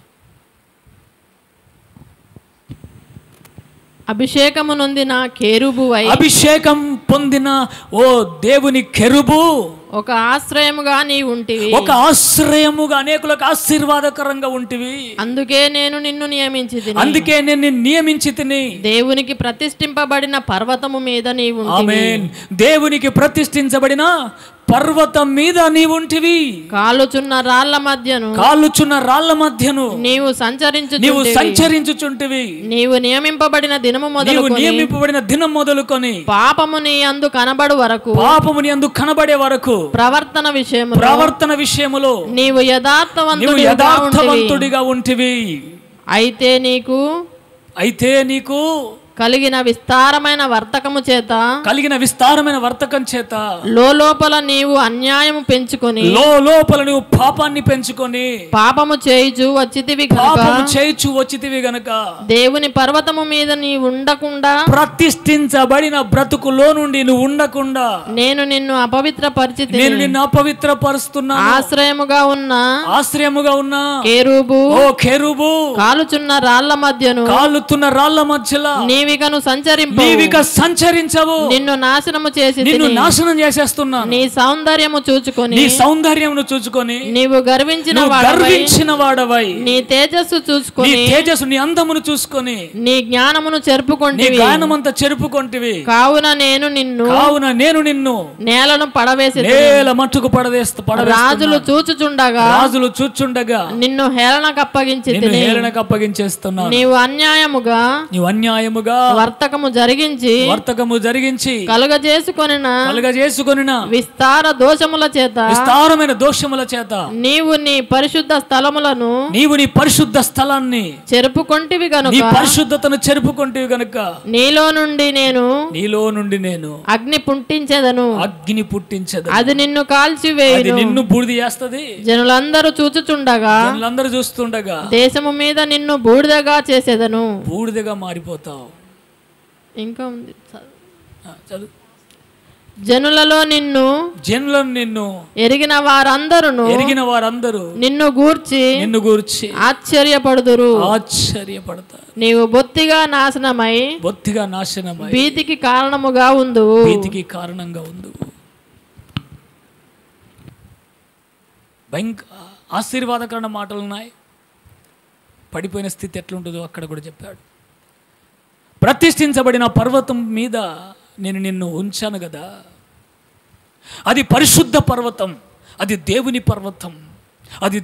S2: అభిషేకము నొందిన కేరుబువై,
S1: అభిషేకం పొందిన ఓ దేవుని కెరుబు,
S2: ఒక ఆశ్రయముగా నీ ఉంటివి,
S1: ఒక ఆశ్రయముగా అనేకులకు ఆశీర్వాదకరంగా ఉంటివి.
S2: అందుకే నేను నిన్ను నియమించితిని,
S1: అందుకే నేను నియమించితిని.
S2: దేవునికి ప్రతిష్ఠింపబడిన పర్వతము మీద నీ ఉంటివి.
S1: ఆమేన్. దేవునికి ప్రతిష్ఠించబడిన పర్వతం మీద నీవు ఉంటివి.
S2: కాలుచున్న రాళ్ల మధ్యను నీవు
S1: సంచరించుచుంటివి.
S2: నీవు నియమింపబడిన దినము
S1: మొదలుకొని
S2: పాపము నీ అందు
S1: కనబడే వరకు ప్రవర్తన విషయములో నీవు యథార్థవంతుడిగా ఉంటివి. అయితే నీకు
S2: కలిగిన విస్తారమైన వర్తకం చేత లోపల నీవు అన్యాయము పెంచుకొని,
S1: లోపల నీవు పాపాన్ని పెంచుకొని,
S2: పాపము చేయుచు
S1: వచ్చితివి గనుక
S2: దేవుని పర్వతము మీద నీ ఉండకుండా,
S1: ప్రతిష్ఠించబడిన బ్రతుకులో నుండి నువ్వు ఉండకుండా
S2: నేను నిన్ను
S1: అపవిత్రపరుస్తున్నా.
S2: ఆశ్రయముగా ఉన్న
S1: కేరుబు
S2: కాలుచున్న రాళ్ల మధ్యలో నీవికను
S1: సంచరించవు.
S2: నిన్ను నాశనం
S1: చేసేస్తున్నా.
S2: నీ సౌందర్యము చూచుకొని నీవు గర్వించిన
S1: వాడవై,
S2: నీ తేజస్సు చూసుకొని,
S1: నీ అందమును చూసుకొని,
S2: నీ జ్ఞానమును చెరుపుకొంటివి. కావున నేను నిన్ను నేలను
S1: నేల మట్టుకు
S2: రాజులు చూచుచుండగా నిన్ను హేళనకు
S1: అప్పగించేస్తున్నా.
S2: నీవు అన్యాయముగా వర్తకము జరిగించి కలుగజేసుకొనిన విస్తారమైన దోషముల చేత నీవు నీ పరిశుద్ధ స్థలాన్ని చెరుపుకొంటివి గనుక,
S1: పరిశుద్ధతను చెరుపుకొంటివి గనుక
S2: నీలో నుండి నేను అగ్ని పుట్టించెదను. అది నిన్ను కాల్చివేయును.
S1: నిన్ను బూడిద చేస్తది.
S2: జనులందరూ చూచుచుండగా
S1: చూస్తుండగా
S2: దేశము మీద నిన్ను బూడిదగా చేసేదను.
S1: బూడిదగా మారిపోతావు.
S2: ఇంకా ఉంది జనులలో నిన్ను ఎరిగిన వారందరూ నిన్ను గూర్చి ఆశ్చర్యపడతారు. నీవు బొత్తిగా నాశనమై భీతికి కారణంగా ఉండు.
S1: ఆశీర్వాదకరమైన మాటలు ఉన్నాయి. పడిపోయిన స్థితి ఎట్లుంటుందో అక్కడ కూడా చెప్పాడు. ప్రతిష్ఠించబడిన పర్వతం మీద నేను నిన్ను ఉంచాను కదా, అది పరిశుద్ధ పర్వతం, అది దేవుని పర్వతం, అది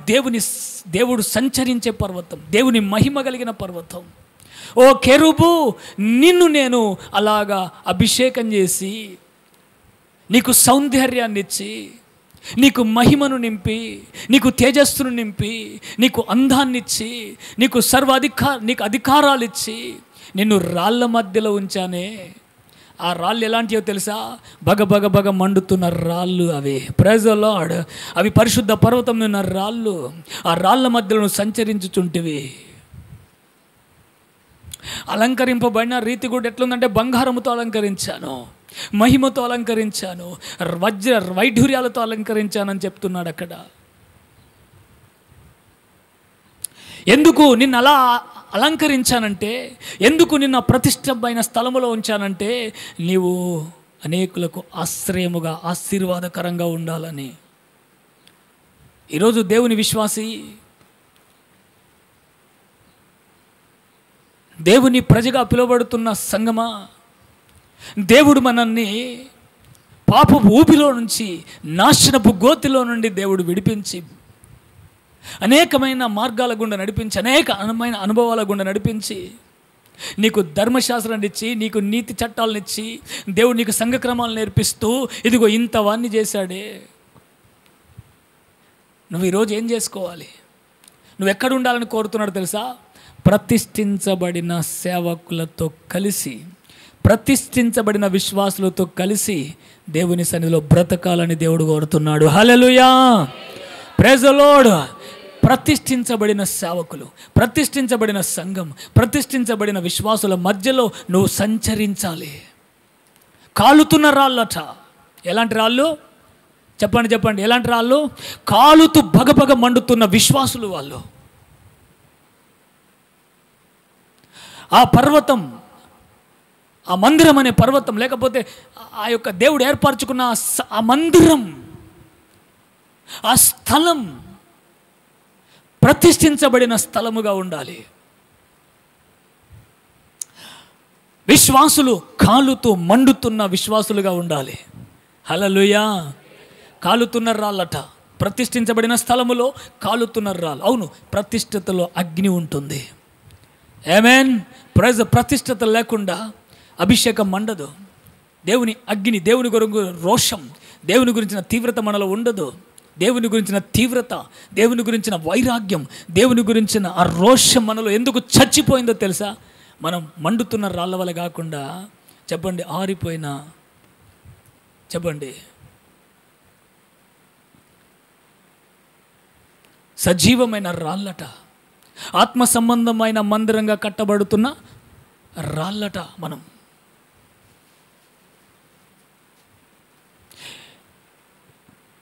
S1: దేవుడు సంచరించే పర్వతం, దేవుని మహిమ కలిగిన పర్వతం. ఓ కెరూబు, నిన్ను నేను అలాగా అభిషేకం చేసి నీకు సౌందర్యాన్ని ఇచ్చి, నీకు మహిమను నింపి, నీకు తేజస్సును నింపి, నీకు అందాన్నిచ్చి, నీకు నీకు అధికారాలు ఇచ్చి నిన్ను రాళ్ళ మధ్యలో ఉంచానే. ఆ రాళ్ళు ఎలాంటివో తెలుసా? బగ మండుతున్న రాళ్ళు అవి. Praise the lord. అవి పరిశుద్ధ పర్వతం ఉన్న రాళ్ళు. ఆ రాళ్ళ మధ్యలో నువ్వు సంచరించుచుంటివి. అలంకరింపబడిన రీతి కూడా ఎట్లుందంటే, బంగారముతో అలంకరించాను, మహిమతో అలంకరించాను, వైఢూర్యాలతో అలంకరించానని చెప్తున్నాడు అక్కడ. ఎందుకు నిన్ను అలా అలంకరించానంటే, ఎందుకు నిన్న ప్రతిష్టమైన స్థలములో ఉంచానంటే, నీవు అనేకులకు ఆశ్రయముగా, ఆశీర్వాదకరంగా ఉండాలని. ఈరోజు దేవుని విశ్వాసి, దేవుని ప్రజగా పిలువబడుతున్న సంగమా, దేవుడు మనల్ని పాపపు ఊపిలో నుంచి, నాశనపు గోతిలో నుండి దేవుడు విడిపించి, అనేకమైన మార్గాల గుండా నడిపించి, అనేకమైన అనుభవాల గుండా నడిపించి, నీకు ధర్మశాస్త్రాన్ని ఇచ్చి, నీకు నీతి చట్టాలను ఇచ్చి, దేవుడు నీకు సంఘక్రమాలు నేర్పిస్తూ, ఇదిగో ఇంతవన్నీ చేశాడే. నువ్వు ఈరోజు ఏం చేసుకోవాలి? నువ్వు ఎక్కడ ఉండాలని కోరుతున్నాడు తెలుసా? ప్రతిష్ఠించబడిన సేవకులతో కలిసి, ప్రతిష్ఠించబడిన విశ్వాసులతో కలిసి దేవుని సన్నిధిలో బ్రతకాలని దేవుడు కోరుతున్నాడు. హల్లెలూయా, ప్రైజ్ ది లార్డ్. ప్రతిష్ఠించబడిన సేవకులు, ప్రతిష్ఠించబడిన సంఘం, ప్రతిష్ఠించబడిన విశ్వాసుల మధ్యలో నువ్వు సంచరించాలి. కాలుతున్న రాళ్ళట. ఎలాంటి రాళ్ళు? చెప్పండి. ఎలాంటి రాళ్ళు? కాలుతూ బగబగ మండుతున్న విశ్వాసులు వాళ్ళు. ఆ పర్వతం, ఆ మందిరం అనే పర్వతం, లేకపోతే ఆ యొక్క దేవుడు ఏర్పరచుకున్న ఆ మందిరం, ఆ స్థలం ప్రతిష్ఠించబడిన స్థలముగా ఉండాలి. విశ్వాసులు కాలుతూ మండుతున్న విశ్వాసులుగా ఉండాలి. హల్లెలూయా. కాలుతున్న రాళ్ళట. ప్రతిష్ఠించబడిన స్థలములో కాలుతున్న రాళ్ళు. అవును, ప్రతిష్ఠతలో అగ్ని ఉంటుంది. ఆమేన్. ప్రతిష్ఠత లేకుండా అభిషేకం మండదు. దేవుని అగ్ని, దేవుని గురించి రోషం, దేవుని గురించిన తీవ్రత మనలో ఉండదు. దేవుని గురించిన తీవ్రత, దేవుని గురించిన వైరాగ్యం, దేవుని గురించిన ఆ రోషం మనలో ఎందుకు చచ్చిపోయిందో తెలుసా? మనం మండుతున్న రాళ్ళ వల్ల కాకుండా, చెప్పండి, ఆరిపోయిన, చెప్పండి, సజీవమైన రాళ్ళట. ఆత్మ సంబంధమైన మందిరంగా కట్టబడుతున్న రాళ్ళట మనం.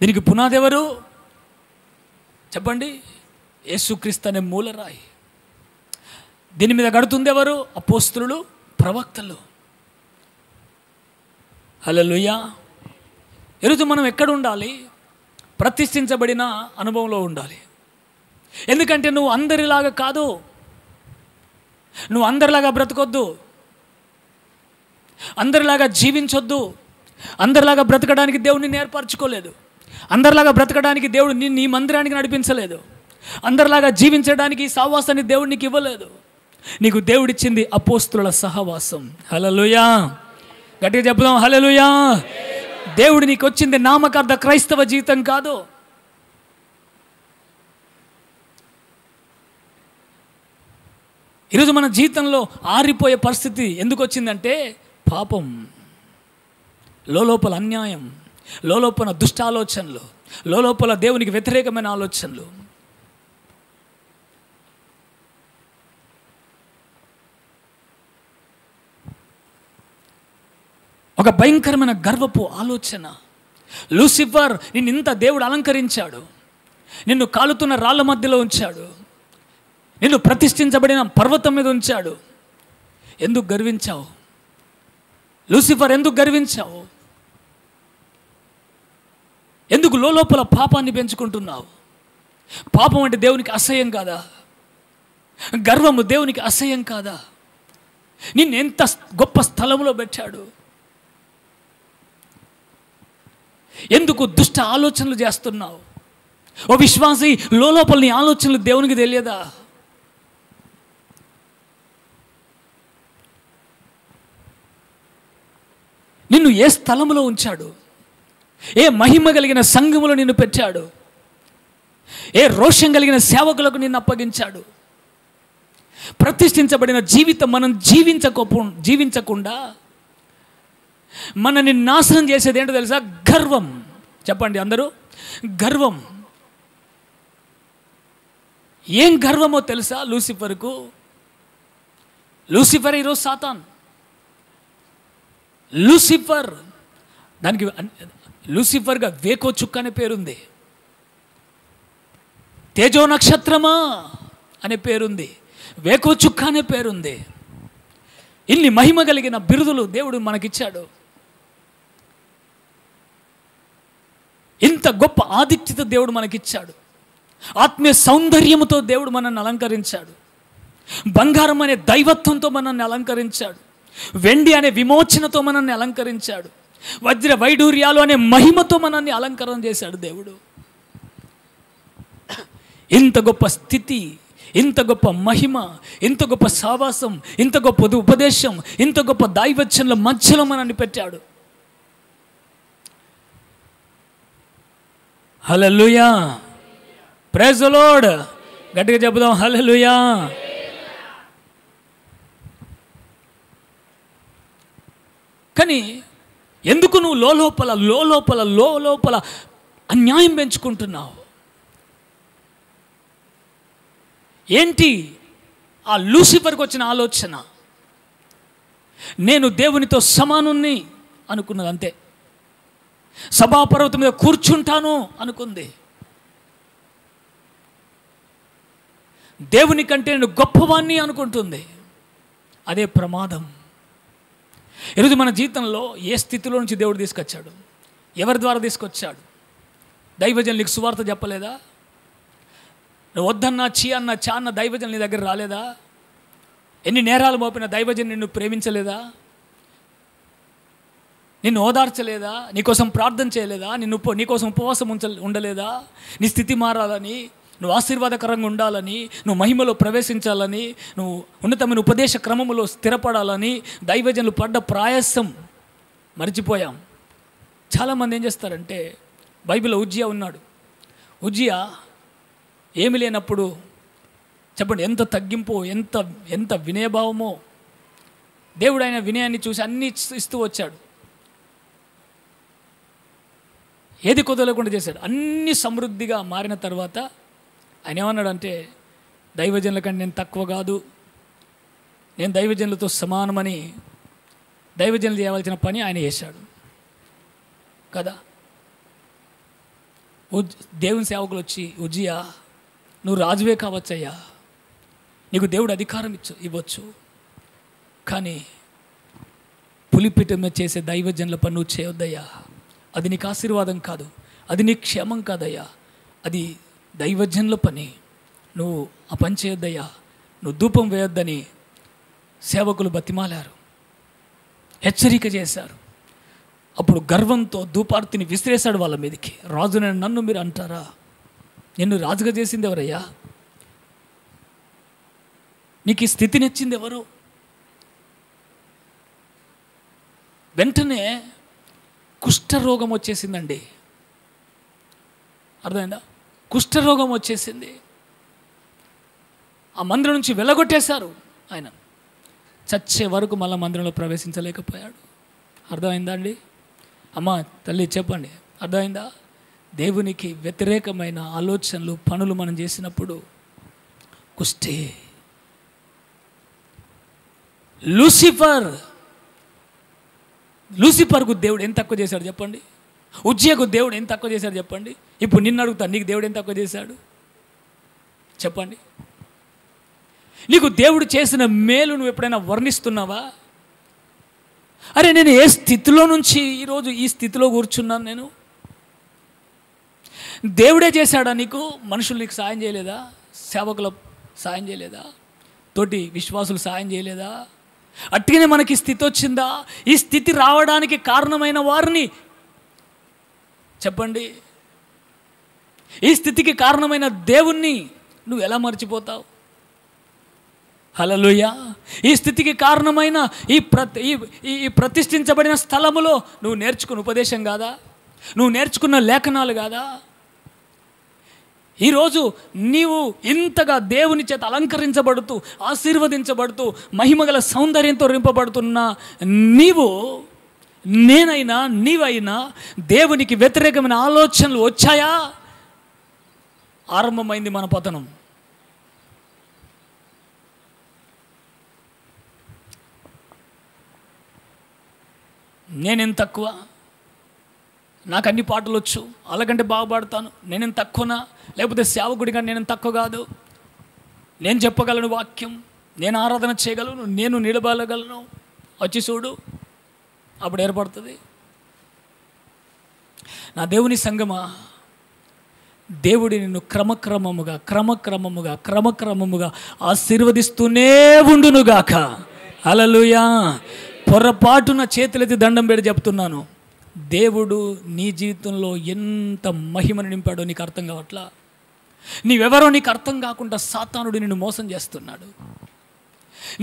S1: దీనికి పునాది ఎవరు? చెప్పండి, యేసుక్రీస్తు అనే మూలరాయి. దీని మీద కడుతుంది ఎవరు? అపోస్తలులు, ప్రవక్తలు. హల్లెలూయా. ఈరోజు మనం ఎక్కడ ఉండాలి? ప్రతిష్ఠించబడిన అనుభవంలో ఉండాలి. ఎందుకంటే నువ్వు అందరిలాగా కాదు, నువ్వు అందరిలాగా బ్రతకొద్దు, అందరిలాగా జీవించొద్దు. అందరిలాగా బ్రతకడానికి దేవుడిని ఏర్పరచుకోలేదు. అందరిలాగా బ్రతకడానికి దేవుడు నీ మందిరానికి నడిపించలేదు. అందరిలాగా జీవించడానికి సహవాసాన్ని దేవుడు నీకు ఇవ్వలేదు. నీకు దేవుడిచ్చింది అపోస్తలుల సహవాసం. హల్లెలూయా. గట్టిగా చెప్దాం, హల్లెలూయా. దేవుడు నీకు వచ్చింది నామకార్థ క్రైస్తవ జీవితం కాదు. ఈరోజు మన జీవితంలో ఆరిపోయే పరిస్థితి ఎందుకు వచ్చిందంటే, పాపం, లోపల అన్యాయం, లోపల దుష్ట ఆలోచనలు, లోపల దేవునికి వ్యతిరేకమైన ఆలోచనలు. ఒక భయంకరమైన గర్వపు ఆలోచన. లూసిఫర్, నిన్ను ఇంత దేవుడు అలంకరించాడు, నిన్ను కాలుతున్న రాళ్ళ మధ్యలో ఉంచాడు, నిన్ను ప్రతిష్ఠించబడిన పర్వతం మీద ఉంచాడు. ఎందుకు గర్వించావు? లూసిఫర్, ఎందుకు గర్వించావు? ఎందుకు లోపల పాపాన్ని పెంచుకుంటున్నావు? పాపం అంటే దేవునికి అసహ్యం కాదా? గర్వము దేవునికి అసహ్యం కాదా? నిన్ను ఎంత గొప్ప స్థలంలో పెట్టాడు. ఎందుకు దుష్ట ఆలోచనలు చేస్తున్నావు? ఓ విశ్వాసి, లోపల నీ ఆలోచనలు దేవునికి తెలియదా? నిన్ను ఏ స్థలంలో ఉంచాడు? ఏ మహిమ కలిగిన సంఘములో నిన్ను పెట్టాడు? ఏ రోషం కలిగిన సేవకులకు నిన్ను అప్పగించాడు? ప్రతిష్ఠించబడిన జీవితం మనం జీవించకుండా మనని నాశనం చేసేది ఏంటో తెలుసా? గర్వం. చెప్పండి అందరూ, గర్వం. ఏం గర్వమో తెలుసా? లూసిఫర్ ఈరోజు సాతాన్. దానికి లూసిఫర్గా వేకో చుక్క అనే పేరుంది, తేజో నక్షత్రమా అనే పేరుంది, వేకో చుక్క అనే పేరుంది. ఇన్ని మహిమ కలిగిన బిరుదులు దేవుడు మనకిచ్చాడు. ఇంత గొప్ప ఆధిక్యత దేవుడు మనకిచ్చాడు. ఆత్మీయ సౌందర్యముతో దేవుడు మనల్ని అలంకరించాడు. బంగారం అనే దైవత్వంతో మనల్ని అలంకరించాడు. వెండి అనే విమోచనతో మనల్ని అలంకరించాడు. వజ్ర వైడూర్యాలు అనే మహిమతో మనల్ని అలంకరణ చేశాడు దేవుడు. ఇంత గొప్ప స్థితి, ఇంత గొప్ప మహిమ, ఇంత గొప్ప సావాసం, ఇంత గొప్ప ఉపదేశం, ఇంత గొప్ప దైవచనుల మధ్యలో మనల్ని పెట్టాడు. హల్లెలూయా, ప్రైజ్ ది లార్డ్. గట్టిగా చెప్పుదాం, హల్లెలూయా. కానీ ఎందుకు నువ్వు లోపల అన్యాయం పెంచుకుంటున్నావు? ఏంటి ఆ లూసిఫర్కి వచ్చిన ఆలోచన? నేను దేవునితో సమానుణ్ణి అనుకున్నది అంతే. సభాపర్వతం మీద కూర్చుంటాను అనుకుంది. దేవుని కంటే నేను గొప్పవాణ్ణి అనుకుంటుంది. అదే ప్రమాదం. ఈరోజు మన జీవితంలో ఏ స్థితిలో నుంచి దేవుడు తీసుకొచ్చాడు? ఎవరి ద్వారా తీసుకొచ్చాడు? దైవజనులకు సువార్త చెప్పలేదా? నువ్వు వద్దన్నా, చీ అన్న, చా అన్న దైవజనులు నీ దగ్గర రాలేదా? ఎన్ని నేరాలు మోపిన దైవజను నిన్ను ప్రేమించలేదా? నిన్ను ఓదార్చలేదా? నీకోసం ప్రార్థన చేయలేదా? నీకోసం ఉపవాసం ఉండలేదా? నీ స్థితి మారాలని, నువ్వు ఆశీర్వాదకరంగా ఉండాలని, నువ్వు మహిమలో ప్రవేశించాలని, నువ్వు ఉన్నతమైన ఉపదేశ క్రమములో స్థిరపడాలని దైవజనులు పడ్డ ప్రయాసం మర్చిపోయాం. చాలామంది ఏం చేస్తారంటే, బైబిల్లో ఉజ్జియా ఉన్నాడు. ఉజ్జియా ఏమి లేనప్పుడు చెప్పండి, ఎంత తగ్గింపు, ఎంత వినయభావమో. దేవుడు ఆయన వినయాన్ని చూసి అన్నీ ఇస్తూ వచ్చాడు. ఏది కుదరలేకుండా చేశాడు. అన్ని సమృద్ధిగా మారిన తర్వాత ఆయన ఏమన్నాడంటే, దైవజనుల కంటే నేను తక్కువ కాదు, నేను దైవజనులతో సమానమని దైవజనులు చేయవలసిన పని ఆయన చేశాడు కదా. దేవుని సేవకులు వచ్చి, ఉజ్జియా నువ్వు రాజువే కావచ్చయ్యా, నీకు దేవుడు అధికారం ఇవ్వచ్చు, కానీ పులిపీఠం మీద చేసే దైవజనుల పని నువ్వు చేయొద్దయ్యా, అది నీకు ఆశీర్వాదం కాదు, అది నీ క్షేమం కాదయ్యా, అది దైవజనుల పని, నువ్వు ఆ పని చేయొద్దయ్యా, నువ్వు ధూపం వేయొద్దని సేవకులు బతిమాలారు, హెచ్చరిక చేశారు. అప్పుడు గర్వంతో ధూపార్తిని విసిరేశాడు వాళ్ళ మీదకి. రాజునైన నన్ను మీరు అంటారా? నిన్ను రాజుగా చేసింది ఎవరయ్యా? నీకు ఈ స్థితి నచ్చింది ఎవరు? వెంటనే కుష్ఠరోగం వచ్చేసిందండి. అర్థమైందా? కుష్ఠరోగం వచ్చేసింది. ఆ మందిరం నుంచి వెళ్ళగొట్టేశారు. ఆయన చచ్చే వరకు మళ్ళీ మందిరంలో ప్రవేశించలేకపోయాడు. అర్థమైందా అండి? అమ్మ, తల్లి చెప్పండి, అర్థమైందా? దేవునికి వ్యతిరేకమైన ఆలోచనలు, పనులు మనం చేసినప్పుడు కుష్ఠే. లూసిఫర్కు దేవుడు ఏం తక్కువ చేశాడు చెప్పండి? ఉజ్జియాకు దేవుడు ఏం తక్కువ చేశాడు చెప్పండి? ఇప్పుడు నిన్ను అడుగుతా, నీకు దేవుడు ఏం తక్కువ చేశాడు చెప్పండి? నీకు దేవుడు చేసిన మేలు నువ్వు ఎప్పుడైనా వర్ణిస్తున్నావా? అరే, నేను ఏ స్థితిలో నుంచి ఈరోజు ఈ స్థితిలో కూర్చున్నాను? నేను దేవుడే చేశాడా నీకు? మనుషులు నీకు సాయం చేయలేదా? సేవకుల సాయం చేయలేదా? తోటి విశ్వాసులు సాయం చేయలేదా? అట్టిగానే మనకి స్థితి వచ్చిందా? ఈ స్థితి రావడానికి కారణమైన వారిని చెప్పండి, ఈ స్థితికి కారణమైన దేవుణ్ణి నువ్వు ఎలా మర్చిపోతావు? హల్లెలూయా. ఈ స్థితికి కారణమైన ఈ ప్రతిష్ఠించబడిన స్థలములో నువ్వు నేర్చుకున్న ఉపదేశం కాదా? నువ్వు నేర్చుకున్న లేఖనాలు కాదా? ఈరోజు నీవు ఇంతగా దేవుని చేత అలంకరించబడుతూ, ఆశీర్వదించబడుతూ, మహిమగల సౌందర్యంతో రింపబడుతున్న నీవు, నేనైనా నీవైనా దేవునికి వ్యతిరేకమైన ఆలోచనలు వచ్చాయా? ఆరంభమైంది మన పతనం. నేనేం తక్కువ, నాకు అన్ని పాటలు వచ్చు, అలాగంటే బాగుపడతాను, నేనేం తక్కువనా? లేకపోతే సేవకుడిగా నేనేం తక్కువ కాదు, నేను చెప్పగలను వాక్యం, నేను ఆరాధన చేయగలను, నేను నిలబడగలను, వచ్చి చూడు, అప్పుడు ఏర్పడుతుంది. నా దేవుని సంగమా, దేవుడి నిన్ను క్రమక్రమముగా ఆశీర్వదిస్తూనే ఉండునుగాక. హల్లెలూయా. పొరపాటున చేతులెత్తి దండం పెట్టి చెప్తున్నాను, దేవుడు నీ జీవితంలో ఎంత మహిమను నింపాడో నీకు అర్థం కావట్లా. నీవెవరో నీకు అర్థం కాకుండా సాతానుడు నిన్ను మోసం చేస్తున్నాడు.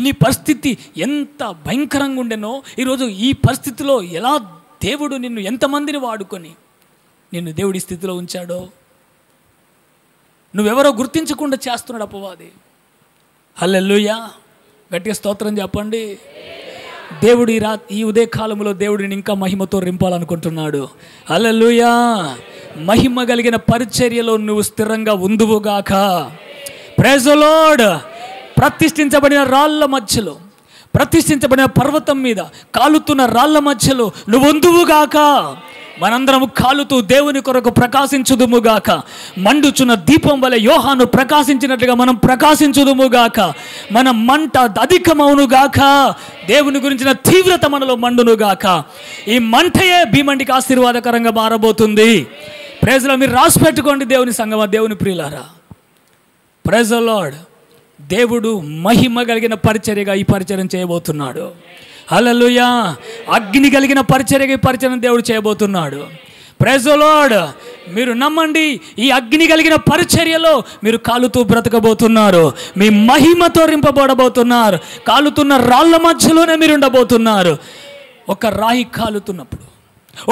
S1: నీ పరిస్థితి ఎంత భయంకరంగా ఉండేనో, ఈరోజు ఈ పరిస్థితిలో ఎలా దేవుడు నిన్ను ఎంతమందిని వాడుకొని నిన్ను దేవుడి స్థితిలో ఉంచాడో నువ్వెవరో గుర్తించకుండా చేస్తున్నాడు అపవాది. హల్లెలూయా. గట్టిగా స్తోత్రం చెప్పండి. దేవుడు ఈ ఉదయకాలంలో దేవుడిని ఇంకా మహిమతో రింపాలనుకుంటున్నాడు. హల్లెలూయా. మహిమ కలిగిన పరిచర్యలో నువ్వు స్థిరంగా ఉందువుగాక. Praise the Lord. ప్రతిష్ఠించబడిన రాళ్ల మధ్యలో, ప్రతిష్ఠించబడిన పర్వతం మీద కాలుతున్న రాళ్ల మధ్యలో నువ్వు ఉందువుగాక. మనందరము కాలుతూ దేవుని కొరకు ప్రకాశించుదుముగాక. మండుచున్న దీపం వలె యోహాను ప్రకాశించినట్లుగా మనం ప్రకాశించుదుముగాక. మన మంట అధికమవునుగాక. దేవుని గురించిన తీవ్రత మనలో మండునుగాక. ఈ మంటయే భీమండికి ఆశీర్వాదకరంగా మారబోతుంది. ప్రైజ్ లో మీరు రాసి పెట్టుకోండి దేవుని సంగమా, దేవుని ప్రియులారా. Praise the lord. దేవుడు మహిమ కలిగిన పరిచర్యగా ఈ పరిచర్యం చేయబోతున్నాడు. హల్లెలూయా. అగ్ని కలిగిన పరిచర్యగా ఈ పరిచర్యం దేవుడు చేయబోతున్నాడు. Praise the lord. మీరు నమ్మండి, ఈ అగ్ని కలిగిన పరిచర్యలో మీరు కాలుతూ బ్రతకబోతున్నారు. మీ మహిమతో రింపబడబోతున్నారు. కాలుతున్న రాళ్ల మధ్యలోనే మీరు ఉండబోతున్నారు. ఒక రాయి కాలుతున్నప్పుడు,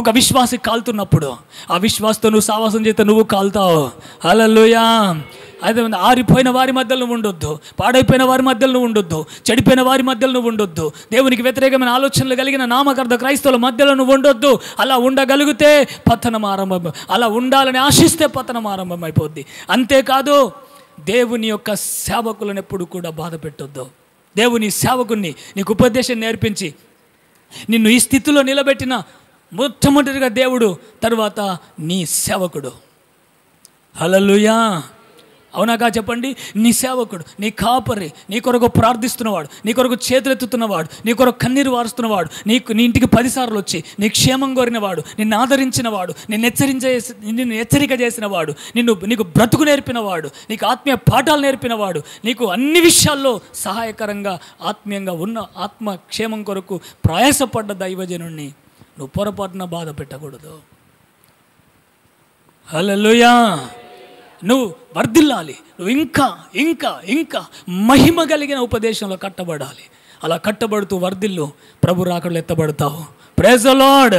S1: ఒక విశ్వాసి కాలుతున్నప్పుడు, ఆ విశ్వాసతో నువ్వు సావాసం చేస్తే నువ్వు కాలుతావు. హల్లెలూయా. అదే ఆరిపోయిన వారి మధ్యలో నువ్వు ఉండొద్దు, పాడైపోయిన వారి మధ్యలో నువ్వు ఉండొద్దు, చెడిపోయిన వారి మధ్యలో నువ్వు ఉండొద్దు, దేవునికి వ్యతిరేకమైన ఆలోచనలు కలిగిన నామకార్థ క్రైస్తవుల మధ్యలో నువ్వు ఉండొద్దు. అలా ఉండగలిగితే పతనం ఆరంభం, అలా ఉండాలని ఆశిస్తే పతనం ఆరంభమైపోద్ది. అంతేకాదు, దేవుని యొక్క సేవకులను ఎప్పుడు కూడా బాధ పెట్టొద్దు. దేవుని సేవకుని నీకు ఉపదేశం నేర్పించి నిన్ను ఈ స్థితిలో నిలబెట్టిన మొట్టమొదటిగా దేవుడు, తర్వాత నీ సేవకుడు. హల్లెలూయా. అవునాగా చెప్పండి. నీ సేవకుడు, నీ కాపరి, నీ కొరకు ప్రార్థిస్తున్నవాడు, నీ కొరకు చేతులెత్తుతున్నవాడు, నీ కొరకు కన్నీరు వారుస్తున్నవాడు, నీ ఇంటికి 10 సార్లు వచ్చి నీకు క్షేమం కోరినవాడు, నిన్ను ఆదరించినవాడు, నిన్ను హెచ్చరిక చేసినవాడు, నీకు బ్రతుకు నేర్పినవాడు, నీకు ఆత్మీయ పాఠాలు నేర్పినవాడు, నీకు అన్ని విషయాల్లో సహాయకరంగా ఆత్మీయంగా ఉన్న ఆత్మ క్షేమం కొరకు ప్రయాసపడ్డ దైవజనుణ్ణి నువ్వు పొరపాటున బాధ పెట్టకూడదు. హల్లెలూయా. నువ్వు వర్ధిల్లాలి. నువ్వు ఇంకా ఇంకా ఇంకా మహిమ కలిగిన ఉపదేశంలో కట్టబడాలి. అలా కట్టబడుతూ వర్ధిల్లు, ప్రభు రాకడలో ఎత్తబడతావు. Praise the lord.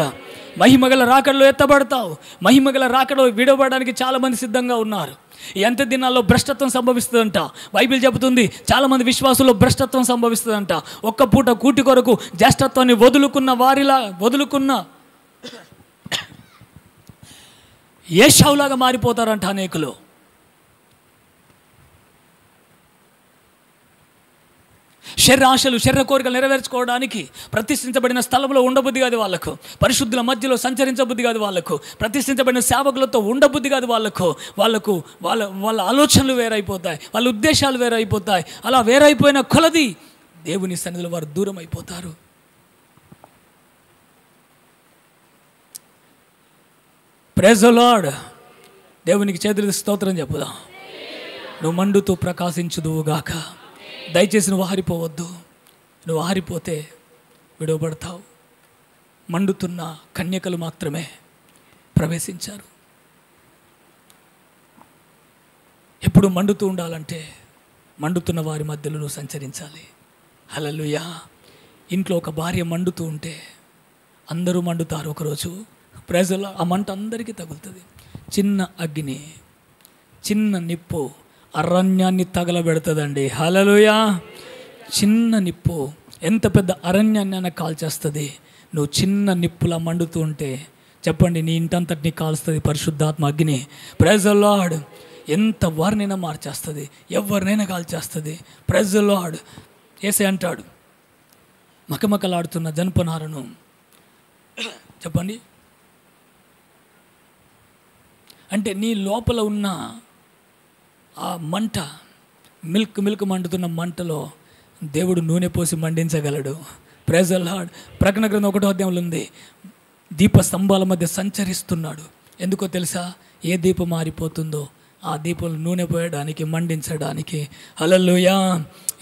S1: మహిమగల రాకడలో ఎత్తబడతావు. మహిమగల రాకడలో విడవడానికి చాలామంది సిద్ధంగా ఉన్నారు. ఈ అంత్య దినాల్లో భ్రష్టత్వం సంభవిస్తుందంట. బైబిల్ చెబుతుంది, చాలామంది విశ్వాసుల్లో భ్రష్టత్వం సంభవిస్తుందంట. ఒక్క పూట కూటి కొరకు జ్యేష్ఠత్వాన్ని వదులుకున్న ఏశావులాగా మారిపోతారంట అనేకులు. శరీర ఆశలు, శరీర కోరికలు నెరవేర్చుకోవడానికి ప్రతిష్ఠించబడిన స్థలంలో ఉండబుద్ధి కాదు వాళ్ళకు. పరిశుద్ధుల మధ్యలో సంచరించబుద్ధి కాదు వాళ్ళకు. ప్రతిష్ఠించబడిన సేవకులతో ఉండబుద్ధి కాదు వాళ్ళకు వాళ్ళ ఆలోచనలు వేరైపోతాయి, వాళ్ళ ఉద్దేశాలు వేరైపోతాయి. అలా వేరైపోయిన కొలది దేవుని సన్నిధిలో వారు దూరం అయిపోతారు. Praise the lord. దేవునికి చేతులెత్తి స్తోత్రం చెప్పుదాం. నువ్వు మండుతూ ప్రకాశించుదువుగాక. దయచేసి నువ్వు ఆరిపోవద్దు. నువ్వు ఆరిపోతే విడవబడతావు. మండుతున్న కన్యకలు మాత్రమే ప్రవేశించారు. ఎప్పుడు మండుతూ ఉండాలంటే మండుతున్న వారి మధ్యలో నువ్వు సంచరించాలి. హల్లెలూయా. ఇంట్లో ఒక భార్య మండుతూ ఉంటే అందరూ మండుతారు. ఒకరోజు ప్రజలు ఆ మంట అందరికీ తగులుతుంది. చిన్న అగ్ని, చిన్న నిప్పు అరణ్యాన్ని తగలబెడుతుందండి. హల్లెలూయా. చిన్న నిప్పు ఎంత పెద్ద అరణ్యాన్ని అయినా కాల్చేస్తుంది. నువ్వు చిన్న నిప్పులా మండుతూ ఉంటే చెప్పండి, నీ ఇంటంతటిని కాల్స్తుంది పరిశుద్ధాత్మ అగ్ని. Praise the Lord. ఎంత వారినైనా మార్చేస్తుంది, ఎవరినైనా కాల్చేస్తుంది. Praise the Lord. యేసయ్య అంటాడు, మకమకలాడుతున్న జనపనారను చెప్పండి అంటే నీ లోపల ఉన్న ఆ మంట, మిల్క్ మండుతున్న మంటలో దేవుడు నూనె పోసి మండించగలడు. Praise the lord. ప్రకటన గ్రంథం 1వ అధ్యాయంలో ఉంది, దీప స్తంభాల మధ్య సంచరిస్తున్నాడు. ఎందుకో తెలుసా? ఏ దీపం మారిపోతుందో ఆ దీపంలో నూనె పోయడానికి, మండించడానికి. హల్లెలూయా.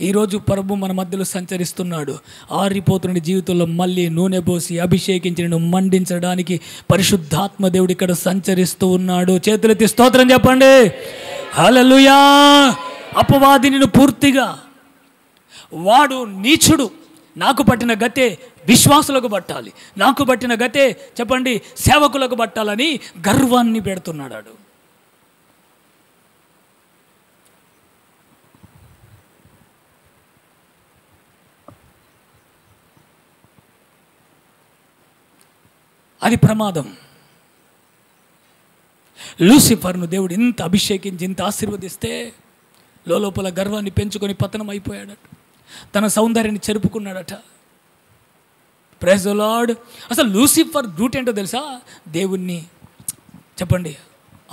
S1: ఈరోజు ప్రభు మన మధ్యలో సంచరిస్తున్నాడు. ఆరిపోతున్న జీవితంలో మళ్ళీ నూనె పోసి అభిషేకించి నిన్ను మండించడానికి పరిశుద్ధాత్మ దేవుడు ఇక్కడ సంచరిస్తూ ఉన్నాడు. చేతులెత్తి స్తోత్రం చెప్పండి. హల్లెలూయా. అపవాది నిన్ను పూర్తిగా, వాడు నీచుడు, నాకు పట్టిన గతే విశ్వాసులకు పట్టాలి, నాకు పట్టిన గతే చెప్పండి సేవకులకు పట్టాలని గర్వాన్ని పెడుతున్నాడు. అది ప్రమాదం. లూసిఫర్ను దేవుడు ఇంత అభిషేకించి ఇంత ఆశీర్వదిస్తే లోపల గర్వాన్ని పెంచుకొని పతనం అయిపోయాడట. తన సౌందర్యాన్ని చెరుపుకున్నాడట. Praise the Lord. అసలు లూసిఫర్ డ్యూటీ ఏంటో తెలుసా? దేవుణ్ణి చెప్పండి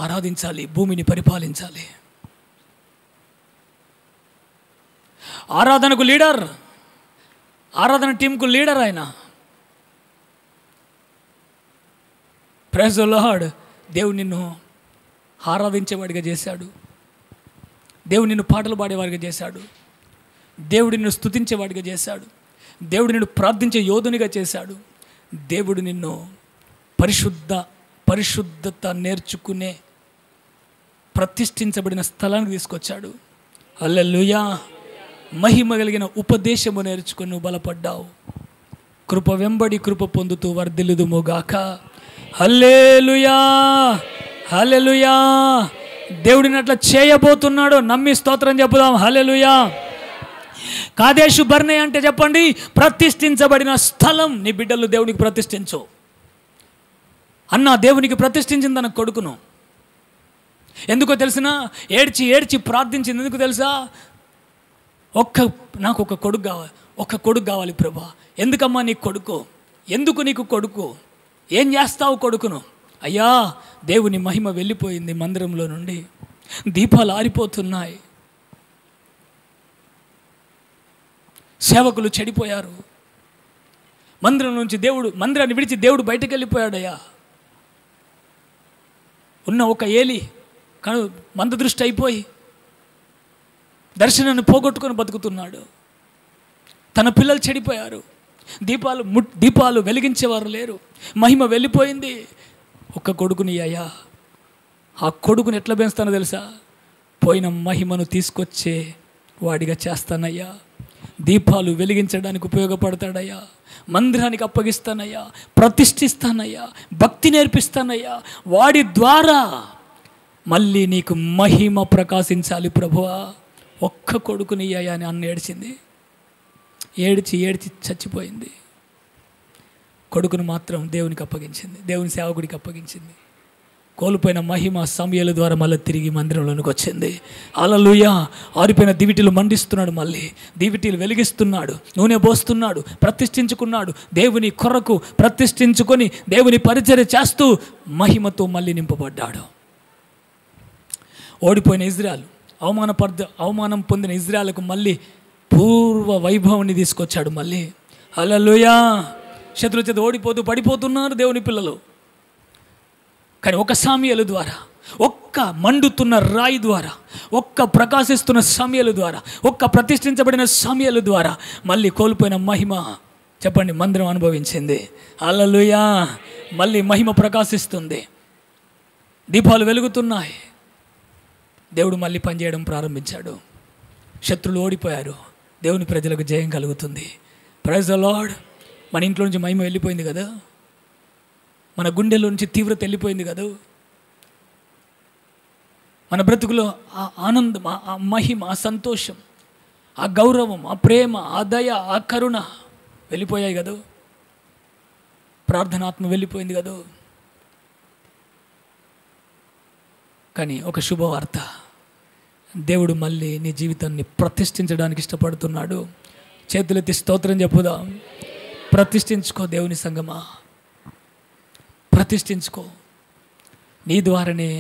S1: ఆరాధించాలి, భూమిని పరిపాలించాలి. ఆరాధనకు లీడర్, ఆరాధన టీంకు లీడర్ ఆయన. Praise the lord. దేవుడు నిన్ను ఆరాధించేవాడిగా చేశాడు. దేవుడు నిన్ను పాటలు పాడేవాడిగా చేశాడు. దేవుడు నిన్ను స్తుతించేవాడిగా చేశాడు. దేవుడు నిన్ను ప్రార్థించే యోధునిగా చేశాడు. దేవుడు నిన్ను పరిశుద్ధత నేర్చుకునే ప్రతిష్ఠించబడిన స్థలానికి తీసుకొచ్చాడు. హల్లెలూయా. మహిమ కలిగిన ఉపదేశము నేర్చుకుని నువ్వు బలపడ్డావు. కృప వెంబడి కృప పొందుతూ వర్ధిల్లుదుముగాక. హల్లెలూయా. హల్లెలూయా. దేవుడిని అట్లా చేయబోతున్నాడు. నమ్మి స్తోత్రం చెప్పుదాం. హల్లెలూయా. కాదేశు బర్నే అంటే చెప్పండి ప్రతిష్ఠించబడిన స్థలం. నీ బిడ్డలు దేవునికి ప్రతిష్ఠించు. అన్న దేవునికి ప్రతిష్ఠించింది తన కొడుకును. ఎందుకో తెలిసినా? ఏడ్చి ఏడ్చి ప్రార్థించింది. ఎందుకు తెలుసా? నాకు ఒక కొడుకు కావాలి, ఒక కొడుకు కావాలి ప్రభా. ఎందుకమ్మా నీకు కొడుకు? ఎందుకు నీకు కొడుకు? ఏం చేస్తావు కొడుకును? అయ్యా దేవుని మహిమ వెళ్ళిపోయింది మందిరంలో నుండి, దీపాలు ఆరిపోతున్నాయి, సేవకులు చెడిపోయారు, మందిరం నుంచి మందిరాన్ని విడిచి దేవుడు బయటకు వెళ్ళిపోయాడయ్యా. ఉన్న ఒక ఏలి కను మందదృష్టి అయిపోయి దర్శనాన్ని పోగొట్టుకొని బతుకుతున్నాడు. తన పిల్లలు చెడిపోయారు. దీపాలు వెలిగించేవారు లేరు. మహిమ వెళ్ళిపోయింది. ఒక్క కొడుకుని అయ్యా. ఆ కొడుకుని ఎట్లా పెంచుతానో తెలుసా? పోయిన మహిమను తీసుకొచ్చే వాడిగా చేస్తానయ్యా. దీపాలు వెలిగించడానికి ఉపయోగపడతాడయ్యా. మందిరానికి అప్పగిస్తానయ్యా, ప్రతిష్ఠిస్తానయ్యా, భక్తి నేర్పిస్తానయ్యా. వాడి ద్వారా మళ్ళీ నీకు మహిమ ప్రకాశించాలి ప్రభువా. ఒక్క కొడుకుని అయ్యా అని అన్న ఏడ్చింది. ఏడ్చి ఏడ్చి చచ్చిపోయింది. కొడుకును మాత్రం దేవునికి అప్పగించింది, దేవుని సేవకుడికి అప్పగించింది. కోల్పోయిన మహిమ సమయాల ద్వారా మళ్ళీ తిరిగి మందిరంలోనికి వచ్చింది. హల్లెలూయా. ఆరిపోయిన దివిటీలు మండిస్తున్నాడు, మళ్ళీ దివిటీలు వెలిగిస్తున్నాడు, నూనె పోస్తున్నాడు, ప్రతిష్ఠించుకున్నాడు. దేవుని కొరకు ప్రతిష్ఠించుకొని దేవుని పరిచర్య చేస్తూ మహిమతో మళ్ళీ నింపబడ్డాడు. ఓడిపోయిన ఇజ్రాయెల్, అవమానం పొందిన ఇజ్రాయెల్కు మళ్ళీ పూర్వ వైభవాన్ని తీసుకొచ్చాడు మళ్ళీ. హల్లెలూయా. శత్రువు చేత ఓడిపోతూ పడిపోతున్నారు దేవుని పిల్లలు. కానీ ఒక సామ్యలు ద్వారా, ఒక్క మండుతున్న రాయి ద్వారా, ఒక్క ప్రకాశిస్తున్న సమయాల ద్వారా, ఒక్క ప్రతిష్ఠించబడిన సమయాల ద్వారా మళ్ళీ కోల్పోయిన మహిమ చెప్పండి మందిరం అనుభవించింది. హల్లెలూయా. మళ్ళీ మహిమ ప్రకాశిస్తుంది. దీపాలు వెలుగుతున్నాయి. దేవుడు మళ్ళీ పనిచేయడం ప్రారంభించాడు. శత్రులు ఓడిపోయారు. దేవుని ప్రజలకు జయం కలుగుతుంది. Praise the lord. మన ఇంట్లో నుంచి మహిమ వెళ్ళిపోయింది కదా, మన గుండెల్లో నుంచి తీవ్రత వెళ్ళిపోయింది కదా, మన బ్రతుకులో ఆ ఆనందం, ఆ మహిమ, ఆ సంతోషం, ఆ గౌరవం, ఆ ప్రేమ, ఆ దయ, ఆ కరుణ వెళ్ళిపోయాయి కదా, ప్రార్థనాత్మ వెళ్ళిపోయింది కదా. కానీ ఒక శుభవార్త, దేవుడు మళ్ళీ నీ జీవితాన్ని ప్రతిష్ఠించడానికి ఇష్టపడుతున్నాడు. చేతులెత్తి స్తోత్రం చెప్పుదాం. ప్రతిష్ఠించుకో దేవుని సంగమా, ప్రతిష్ఠించుకో. నీ ద్వారానే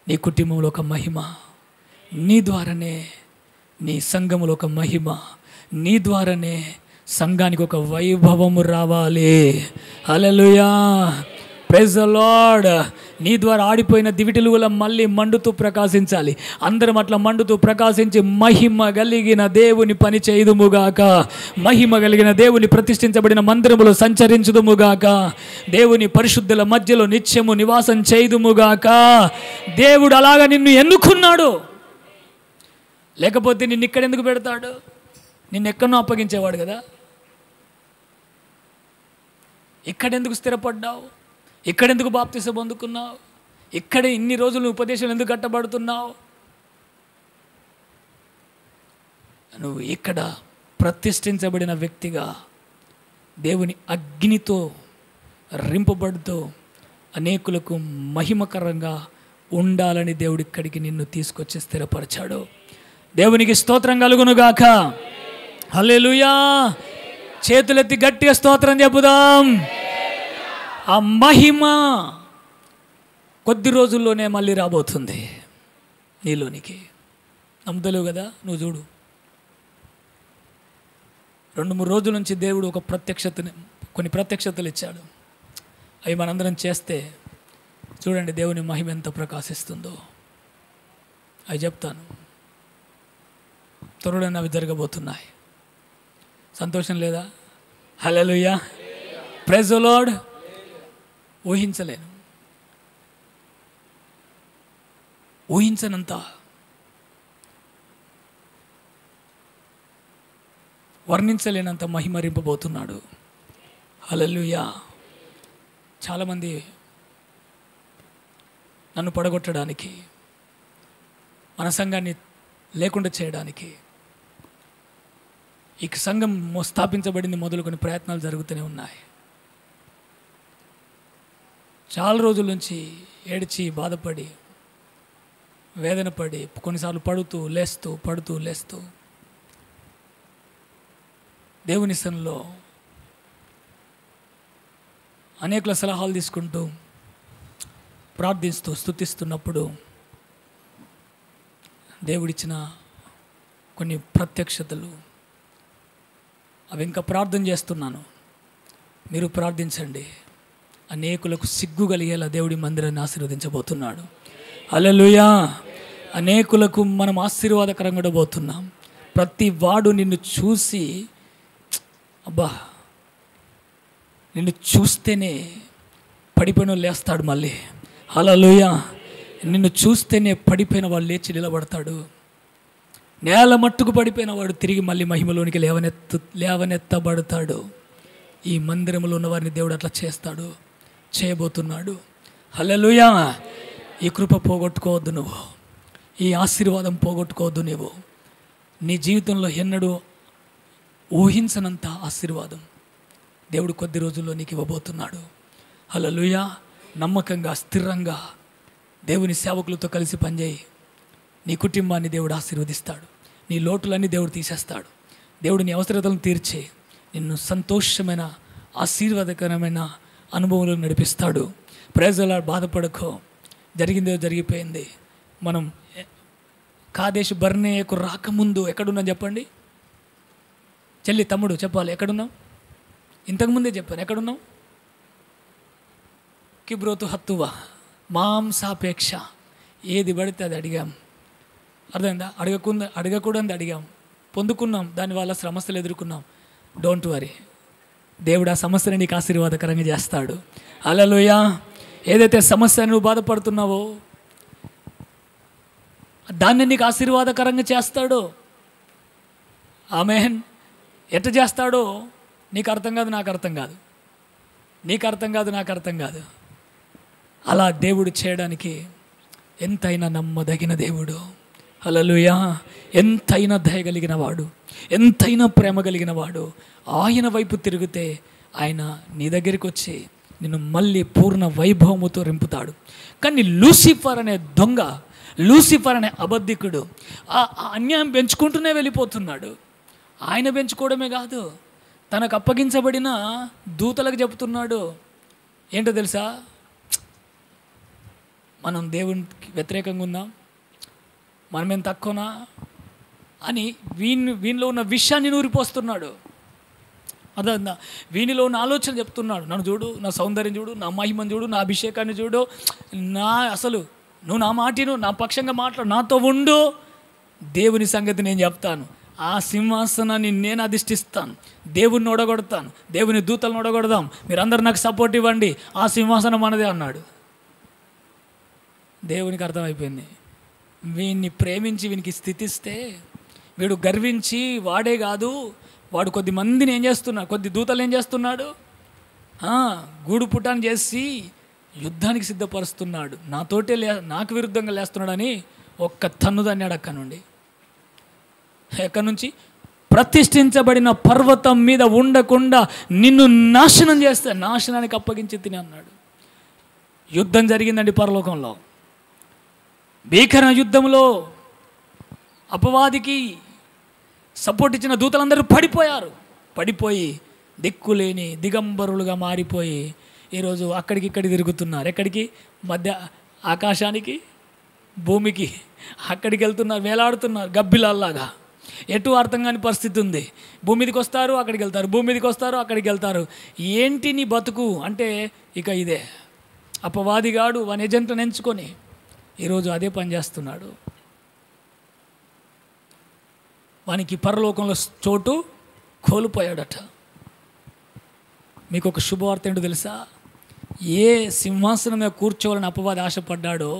S1: నీ కుటుంబంలో ఒక మహిమ, నీ ద్వారానే నీ సంఘములో ఒక మహిమ, నీ ద్వారానే సంఘానికి ఒక వైభవము రావాలి. హల్లెలూయా, ప్రైజ్ ద లార్డ్. నీ ద్వారా ఆడిపోయిన దివిటిలుగుల మళ్ళీ మండుతూ ప్రకాశించాలి. అందరం అట్లా మండుతూ ప్రకాశించి మహిమ కలిగిన దేవుని పని చేయుదుముగాక, మహిమ కలిగిన దేవుని ప్రతిష్ఠించబడిన మందిరములో సంచరించుదుముగాక, దేవుని పరిశుద్ధుల మధ్యలో నిత్యము నివాసం చేయుదుముగాక. దేవుడు అలాగా నిన్ను ఎన్నుకున్నాడు, లేకపోతే నిన్ను ఇక్కడెందుకు పెడతాడు? నిన్నెక్కడో అప్పగించేవాడు కదా. ఇక్కడెందుకు స్థిరపడ్డావు? ఇక్కడెందుకు బాప్తిసం పొందుకున్నావు? ఇక్కడే ఇన్ని రోజులు ఉపదేశాలు ఎందుకు కట్టబడుతున్నావు? నువ్వు ఇక్కడ ప్రతిష్ఠించబడిన వ్యక్తిగా దేవుని అగ్నితో రింపబడుతూ అనేకులకు మహిమకరంగా ఉండాలని దేవుడు ఇక్కడికి నిన్ను తీసుకొచ్చి స్థిరపరిచాడు. దేవునికి స్తోత్రం కలుగునుగాక. హల్లెలూయా. చేతులెత్తి గట్టిగా స్తోత్రం చెప్పుదాం. ఆ మహిమ కొద్ది రోజుల్లోనే మళ్ళీ రాబోతుంది నీలోనికి. నమ్ముతలేవు కదా? నువ్వు చూడు, 2-3 రోజుల నుంచి దేవుడు ఒక కొన్ని ప్రత్యక్షతలు ఇచ్చాడు. అవి మనందరం చేస్తే చూడండి దేవుని మహిమ ఎంత ప్రకాశిస్తుందో. అవి చెప్తాను, త్వరలో అవి జరగబోతున్నాయి. సంతోషం లేదా? హల్లెలూయా, ప్రైజ్ ది లార్డ్. ఊహించనంత వర్ణించలేనంత మహిమరింపబోతున్నాడు. హల్లెలూయా. చాలామంది నన్ను పడగొట్టడానికి, మన సంఘాన్ని లేకుండా చేయడానికి, ఈ సంఘం స్థాపించబడింది మొదలుకొని ప్రయత్నాలు జరుగుతూనే ఉన్నాయి. చాలా రోజుల నుంచి ఏడ్చి బాధపడి వేదన పడి కొన్నిసార్లు పడుతూ లేస్తూ దేవుని సన్నిధిలో అనేకుల సలహాలు తీసుకుంటూ ప్రార్థిస్తూ స్తుతిస్తున్నప్పుడు దేవుడిచ్చిన కొన్ని ప్రత్యక్షతలు, అవి ఇంకా ప్రార్థన చేస్తున్నాను. మీరు ప్రార్థించండి. అనేకులకు సిగ్గు కలిగేలా దేవుడి మందిరాన్ని ఆశీర్వదించబోతున్నాడు. హల్లెలూయా. అనేకులకు మనం ఆశీర్వాదకరంగా ఉండబోతున్నాం. ప్రతి వాడు నిన్ను చూసి, అబ్బా నిన్ను చూస్తేనే పడిపోయిన లేస్తాడు మళ్ళీ. హల్లెలూయా. నిన్ను చూస్తేనే పడిపోయిన వాడు లేచి నిలబడతాడు. నేల మట్టుకు పడిపోయిన వాడు తిరిగి మళ్ళీ మహిమలోనికి లేవనెత్తబడతాడు. ఈ మందిరంలో ఉన్న వారిని దేవుడు అట్లా చేయబోతున్నాడు. హల్లెలూయా. ఈ కృప పోగొట్టుకోవద్దు నువ్వు, ఈ ఆశీర్వాదం పోగొట్టుకోవద్దు నువ్వు. నీ జీవితంలో ఎన్నడూ ఊహించనంత ఆశీర్వాదం దేవుడు కొద్ది రోజుల్లో నీకు ఇవ్వబోతున్నాడు. హల్లెలూయా. నమ్మకంగా స్థిరంగా దేవుని సేవకులతో కలిసి పనిచేయి. నీ కుటుంబాన్ని దేవుడు ఆశీర్వదిస్తాడు. నీ లోటులన్నీ దేవుడు తీసేస్తాడు. దేవుడు నీ అవసరతలను తీర్చి నిన్ను సంతోషమైన ఆశీర్వాదకరమైన అనుభవంలో నడిపిస్తాడు. Praise the lord. బాధపడకో, జరిగిందో జరిగిపోయింది. మనం కాదేశు బర్నేయకు రాకముందు ఎక్కడున్నాం చెప్పండి? చెల్లి తమ్ముడు చెప్పాలి, ఎక్కడున్నాం? ఇంతకుముందే చెప్పాను, ఎక్కడున్నాం? కిబ్రోతు హత్తువా, మాంసాపేక్ష, ఏది పడితే అది అడిగాం. అర్థమైందా? అడగకూడదు అడిగాం, పొందుకున్నాం, దానివల్ల సమస్యలు ఎదుర్కొన్నాం. డోంట్ వరీ, దేవుడు ఆ సమస్యని నీకు ఆశీర్వాదకరంగా చేస్తాడు. హల్లెలూయా. ఏదైతే సమస్య నువ్వు బాధపడుతున్నావో దాన్ని నీకు ఆశీర్వాదకరంగా చేస్తాడు. ఆమేన్. ఎట్ట చేస్తాడో నీకు అర్థం కాదు, నాకు అర్థం కాదు, నీకు అర్థం కాదు, నాకు అర్థం కాదు. అలా దేవుడు చేయడానికి ఎంతైనా నమ్మదగిన దేవుడు. హల్లెలూయా. ఎంతైనా దయ కలిగిన వాడు, ఎంతైనా ప్రేమ కలిగిన వాడు. ఆయన వైపు తిరిగితే ఆయన నీ దగ్గరికి వచ్చి నిన్ను మళ్ళీ పూర్ణ వైభవముతో రింపుతాడు. కానీ లూసిఫర్ అనే దొంగ, లూసిఫర్ అనే అబద్ధికుడు ఆ అన్యాయం పెంచుకుంటూనే వెళ్ళిపోతున్నాడు. ఆయన పెంచుకోవడమే కాదు, తనకు అప్పగించబడిన దూతలకు చెబుతున్నాడు. ఏంటో తెలుసా, మనం దేవునికి వ్యతిరేకంగా ఉందాం, మనమేం తక్కువనా అని వీనిలో ఉన్న విషయాన్ని నూరిపోస్తున్నాడు. అర్థందా? వీనిలో ఉన్న ఆలోచన చెప్తున్నాడు. నన్ను చూడు, నా సౌందర్యం చూడు, నా మహిమను చూడు, నా అభిషేకాన్ని చూడు, అసలు నువ్వు నా మాటను నా పక్షంగా మాట్లాడు, నాతో ఉండు, దేవుని సంగతి నేను చెప్తాను, ఆ సింహాసనాన్ని నేను అధిష్ఠిస్తాను, దేవుణ్ణి ఓడగొడతాను, దేవుని దూతలను ఓడగొడదాం, మీరందరూ నాకు సపోర్ట్ ఇవ్వండి, ఆ సింహాసనం మనదే అన్నాడు. దేవునికి అర్థమైపోయింది. వీడిని ప్రేమించి వీనికి స్థితిస్తే వీడు గర్వించి వాడే కాదు, వాడు కొద్ది మందిని ఏం చేస్తున్నాడు, కొద్ది దూతలు ఏం చేస్తున్నాడు, గూడు పుటాన్ని చేసి యుద్ధానికి సిద్ధపరుస్తున్నాడు, నాతోటే నాకు విరుద్ధంగా లేస్తున్నాడని ఒక్క తన్నుదన్నాడు. అక్కడి నుండి, ఎక్కడి నుంచి, ప్రతిష్ఠించబడిన పర్వతం మీద ఉండకుండా నిన్ను నాశనం చేస్తే నాశనానికి అప్పగించి తిని అన్నాడు. యుద్ధం జరిగిందండి పరలోకంలో. భీకర యుద్ధంలో అపవాదికి సపోర్ట్ ఇచ్చిన దూతలందరూ పడిపోయి దిక్కులేని దిగంబరులుగా మారిపోయి ఈరోజు అక్కడికి ఇక్కడికి తిరుగుతున్నారు. ఎక్కడికి? మధ్య ఆకాశానికి భూమికి అక్కడికి వెళ్తున్నారు, వేలాడుతున్నారు గబ్బిలాల్లాగా. ఎటు అర్థం కాని పరిస్థితి ఉంది. భూమి మీదకి వస్తారు, అక్కడికి వెళ్తారు, భూమి మీదకి వస్తారు, అక్కడికి వెళ్తారు. ఏంటి నీ బతుకు అంటే ఇక ఇదే. అపవాదిగాడు వాని ఏజెంట్లను ఎంచుకొని ఈరోజు అదే పని చేస్తున్నాడు. వానికి పరలోకంలో చోటు కోల్పోయాడట. మీకు ఒక శుభవార్త ఏంటో తెలుసా? ఏ సింహాసనం మీద కూర్చోవాలని అపవాది ఆశపడ్డాడో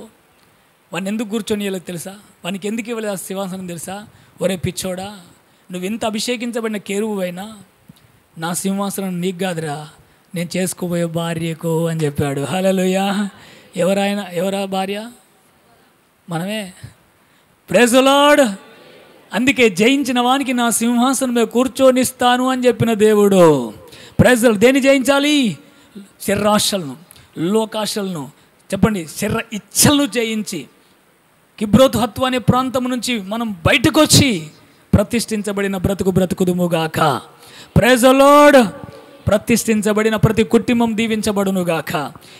S1: వాడిని ఎందుకు కూర్చొని తెలుసా? వానికి ఎందుకు ఇవ్వలేదు ఆ సింహాసనం తెలుసా? ఒరే పిచ్చోడా, నువ్వు ఎంత అభిషేకించబడిన కేరువు అయినా నా సింహాసనం నీకు కాదురా, నేను చేసుకోబోయే భార్యకు అని చెప్పాడు. హల్లెలూయా. ఎవరా భార్య? మనమే. Praise the lord. అందుకే జయించిన వానికి నా సింహాసనం మీద కూర్చొనిస్తాను అని చెప్పిన దేవుడు. Praise the lord. దేన్ని జయించాలి? శరీరాశలను, లోకాశలను, చెప్పండి, శరీర ఇచ్చలను జయించి కిబ్రోతు హత్వ అనే ప్రాంతం నుంచి మనం బయటకు వచ్చి ప్రతిష్ఠించబడిన బ్రతుకుదుముగాక. Praise the Lord. ప్రతిష్ఠించబడిన ప్రతి కుటుంబం దీవించబడునుగాక.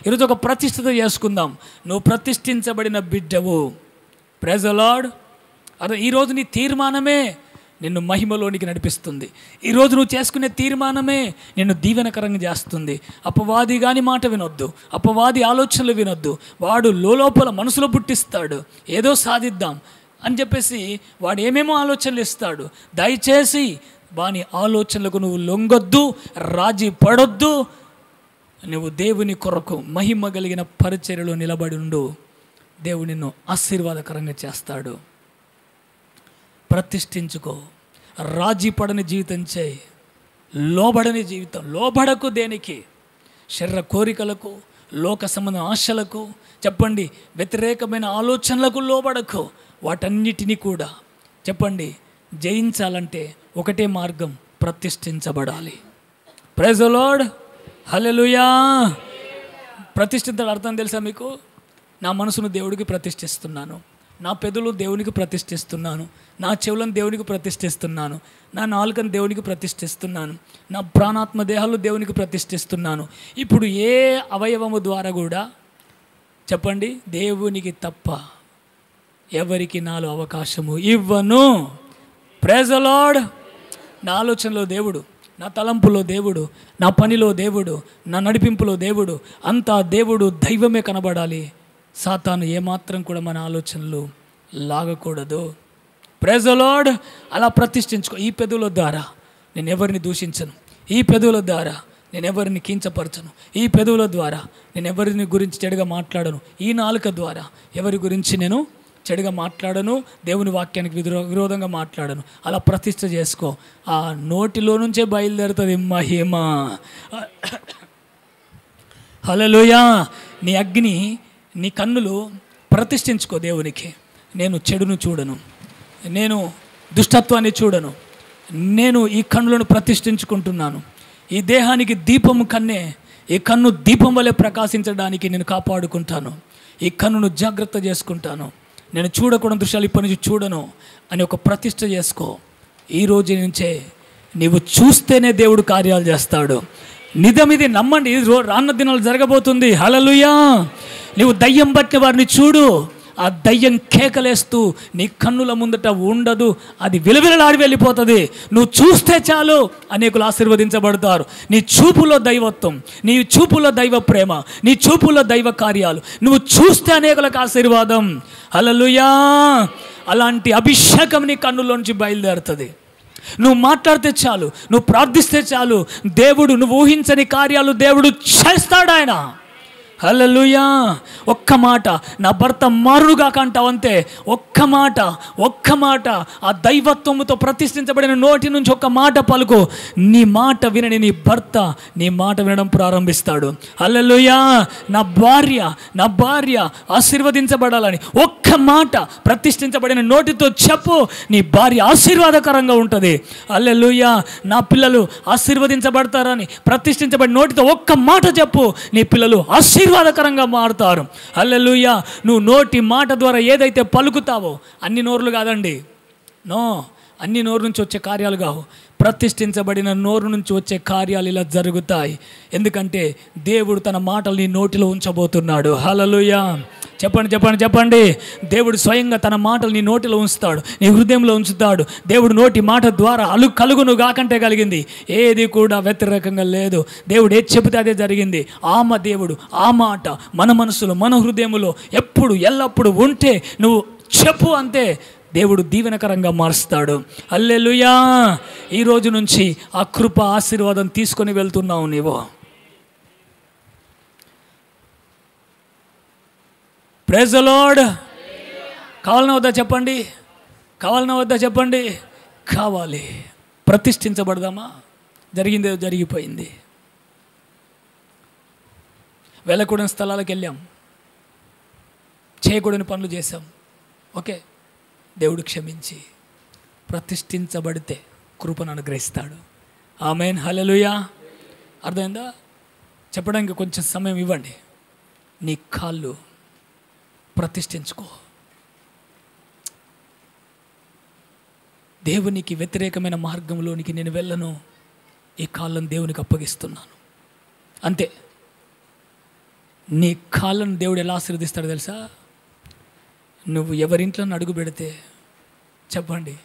S1: ఈరోజు ఒక ప్రతిష్ఠిత చేసుకుందాం. నువ్వు ప్రతిష్ఠించబడిన బిడ్డవు. Praise the Lord. అదే ఈరోజు నీ తీర్మానమే నిన్ను మహిమలోనికి నడిపిస్తుంది. ఈరోజు నువ్వు చేసుకునే తీర్మానమే నిన్ను దీవెనకరంగా చేస్తుంది. అపవాది గాని మాట వినొద్దు, అపవాది ఆలోచనలు వినొద్దు. వాడు లోపల మనసులో పుట్టిస్తాడు, ఏదో సాధిద్దాం అని చెప్పేసి వాడు ఏమేమో ఆలోచనలు ఇస్తాడు. దయచేసి వాని ఆలోచనలకు నువ్వు లొంగొద్దు, రాజీ పడొద్దు. నువ్వు దేవుని కొరకు మహిమ కలిగిన పరిచర్యలో నిలబడి ఉండు. దేవుడు నిన్ను ఆశీర్వాదకరంగా చేస్తాడు. ప్రతిష్ఠించుకో. రాజీ పడని జీవితం చేయి, లోబడని జీవితం. లోబడకు దేనికి? శరీర కోరికలకు, లోక సంబంధ ఆశలకు, చెప్పండి, వ్యతిరేకమైన ఆలోచనలకు లోబడకు. వాటన్నిటినీ కూడా చెప్పండి జయించాలంటే ఒకటే మార్గం, ప్రతిష్ఠించబడాలి. Praise the Lord. హల్లెలూయా. ప్రతిష్ఠించడం అర్థం తెలుసా మీకు? నా మనసును దేవుడికి ప్రతిష్ఠిస్తున్నాను, నా పెదవులు దేవునికి ప్రతిష్ఠిస్తున్నాను, నా చెవులను దేవునికి ప్రతిష్ఠిస్తున్నాను, నా నాలుకను దేవునికి ప్రతిష్ఠిస్తున్నాను, నా ప్రాణాత్మ దేహాలు దేవునికి ప్రతిష్ఠిస్తున్నాను. ఇప్పుడు ఏ అవయవము ద్వారా కూడా చెప్పండి దేవునికి తప్ప ఎవరికి నాలో అవకాశము ఇవ్వను. Praise the lord. నా ఆలోచనలో దేవుడు, నా తలంపులో దేవుడు, నా పనిలో దేవుడు, నా నడిపింపులో దేవుడు, అంతా దేవుడు దైవమే కనబడాలి. సాతాను ఏమాత్రం కూడా మన ఆలోచనలు లాగకూడదు. Praise the lord. అలా ప్రతిష్ఠించుకో. ఈ పెదవుల ద్వారా నేను ఎవరిని దూషించను, ఈ పెదవుల ద్వారా నేను ఎవరిని కించపరచను. ఈ పెదవుల ద్వారా నేను ఎవరిని గురించి చెడుగా మాట్లాడను. ఈ నాలుక ద్వారా ఎవరి గురించి నేను చెడుగా మాట్లాడను. దేవుని వాక్యానికి విరోధంగా మాట్లాడను. అలా ప్రతిష్ఠ చేసుకో. ఆ నోటిలో నుంచే బయలుదేరుతుంది మహిమ. హల్లెలూయా. నీ అగ్ని, నీ కన్నులు ప్రతిష్ఠించుకో దేవునికి. నేను చెడును చూడను, నేను దుష్టత్వాన్ని చూడను, నేను ఈ కన్నులను ప్రతిష్ఠించుకుంటున్నాను. ఈ దేహానికి దీపము కన్నే, ఈ కన్ను దీపం వలె ప్రకాశించడానికి నేను కాపాడుకుంటాను. ఈ కన్నును జాగ్రత్త చేసుకుంటాను. నేను చూడకూడని దృశ్యాలు ఇప్పటి నుంచి చూడను అని ఒక ప్రతిష్ఠ చేసుకో. ఈ రోజు నుంచే నీవు చూస్తేనే దేవుడు కార్యాలు చేస్తాడు. నిజం, ఇది నమ్మండి. ఇది రాన్న దినాలు జరగబోతుంది. హల్లెలూయా. నీవు దయ్యం పట్టిన వారిని చూడు. ఆ దయ్యం కేకలేస్తూ నీ కన్నుల ముందట ఉండదు, అది విలవిలలాడి వెళ్ళిపోతుంది. నువ్వు చూస్తే చాలు అనేకులు ఆశీర్వదించబడతారు. నీ చూపులో దైవత్వం, నీ చూపులో దైవ ప్రేమ, నీ చూపులో దైవ కార్యాలు, నువ్వు చూస్తే అనేకులకు ఆశీర్వాదం. హల్లెలూయా. అలాంటి అభిషేకం నీ కన్నులోంచి బయలుదేరుతుంది. నువ్వు మాట్లాడితే చాలు, నువ్వు ప్రార్థిస్తే చాలు, దేవుడు నువ్వు ఊహించని కార్యాలు దేవుడు చేస్తాడు ఆయన. హల్లెలూయా. ఒక్క మాట, నా భర్త మారుడుగాక అంటావు అంతే. ఒక్క మాట ఆ దైవత్వముతో ప్రతిష్ఠించబడిన నోటి నుంచి ఒక్క మాట పలుకు. నీ మాట వినని నీ భర్త నీ మాట వినడం ప్రారంభిస్తాడు. హల్లెలూయా. నా భార్య ఆశీర్వదించబడాలని ఒక్క మాట ప్రతిష్ఠించబడిన నోటితో చెప్పు. నీ భార్య ఆశీర్వాదకరంగా ఉంటుంది. హల్లెలూయా. నా పిల్లలు ఆశీర్వదించబడతారని ప్రతిష్ఠించబడిన నోటితో ఒక్క మాట చెప్పు. నీ పిల్లలు ఆశీర్వాదకరంగా మారుతారు. హల్లెలూయా. నువ్వు నోటి మాట ద్వారా ఏదైతే పలుకుతావో, అన్ని నోరులు కాదండి, నో, అన్ని నోరు నుంచి వచ్చే కార్యాలు కావు. ప్రతిష్ఠించబడిన నోరు నుంచి వచ్చే కార్యాలు ఇలా జరుగుతాయి. ఎందుకంటే దేవుడు తన మాటలు నీ నోటిలో ఉంచబోతున్నాడు. హల్లెలూయా. చెప్పండి. దేవుడు స్వయంగా తన మాటలు నీ నోటిలో ఉంచుతాడు, నీ హృదయంలో ఉంచుతాడు. దేవుడు నోటి మాట ద్వారా కలుగును గాకంటే కలిగింది ఏది కూడా వ్యతిరేకంగా లేదు. దేవుడు ఏది చెబితే అదే జరిగింది. దేవుడు ఆ మాట మన మనసులో, మన హృదయంలో ఎప్పుడు ఎల్లప్పుడూ ఉంటే నువ్వు చెప్పు అంతే, దేవుడు దీవెనకరంగా మారుస్తాడు. హల్లెలూయా. ఈ రోజు నుంచి ఆ కృప ఆశీర్వాదం తీసుకొని వెళ్తున్నావు నీవు. Praise the lord. కావాలన్నా వద్దా చెప్పండి. కావాలి. ప్రతిష్ఠించబడదామా? జరిగింది జరిగిపోయింది. వెళ్ళకూడని స్థలాలకు వెళ్ళాం, చేయకూడని పనులు చేశాం. ఓకే, దేవుడు క్షమించి ప్రతిష్ఠించబడితే కృపను అనుగ్రహిస్తాడు. ఆమేన్. హల్లెలూయా. అర్థమైందా? చెప్పడానికి కొంచెం సమయం ఇవ్వండి. నీ కాళ్ళు ప్రతిష్ఠించుకో. దేవునికి వ్యతిరేకమైన మార్గంలోనికి నేను వెళ్ళను. ఈ కాళ్ళను దేవునికి అప్పగిస్తున్నాను అంతే. నీ కాళ్ళను దేవుడు ఎలా ఆశీర్వదిస్తాడో తెలుసా? నువ్వు ఎవరింట్లో అడుగు పెడితే, చెప్పండి,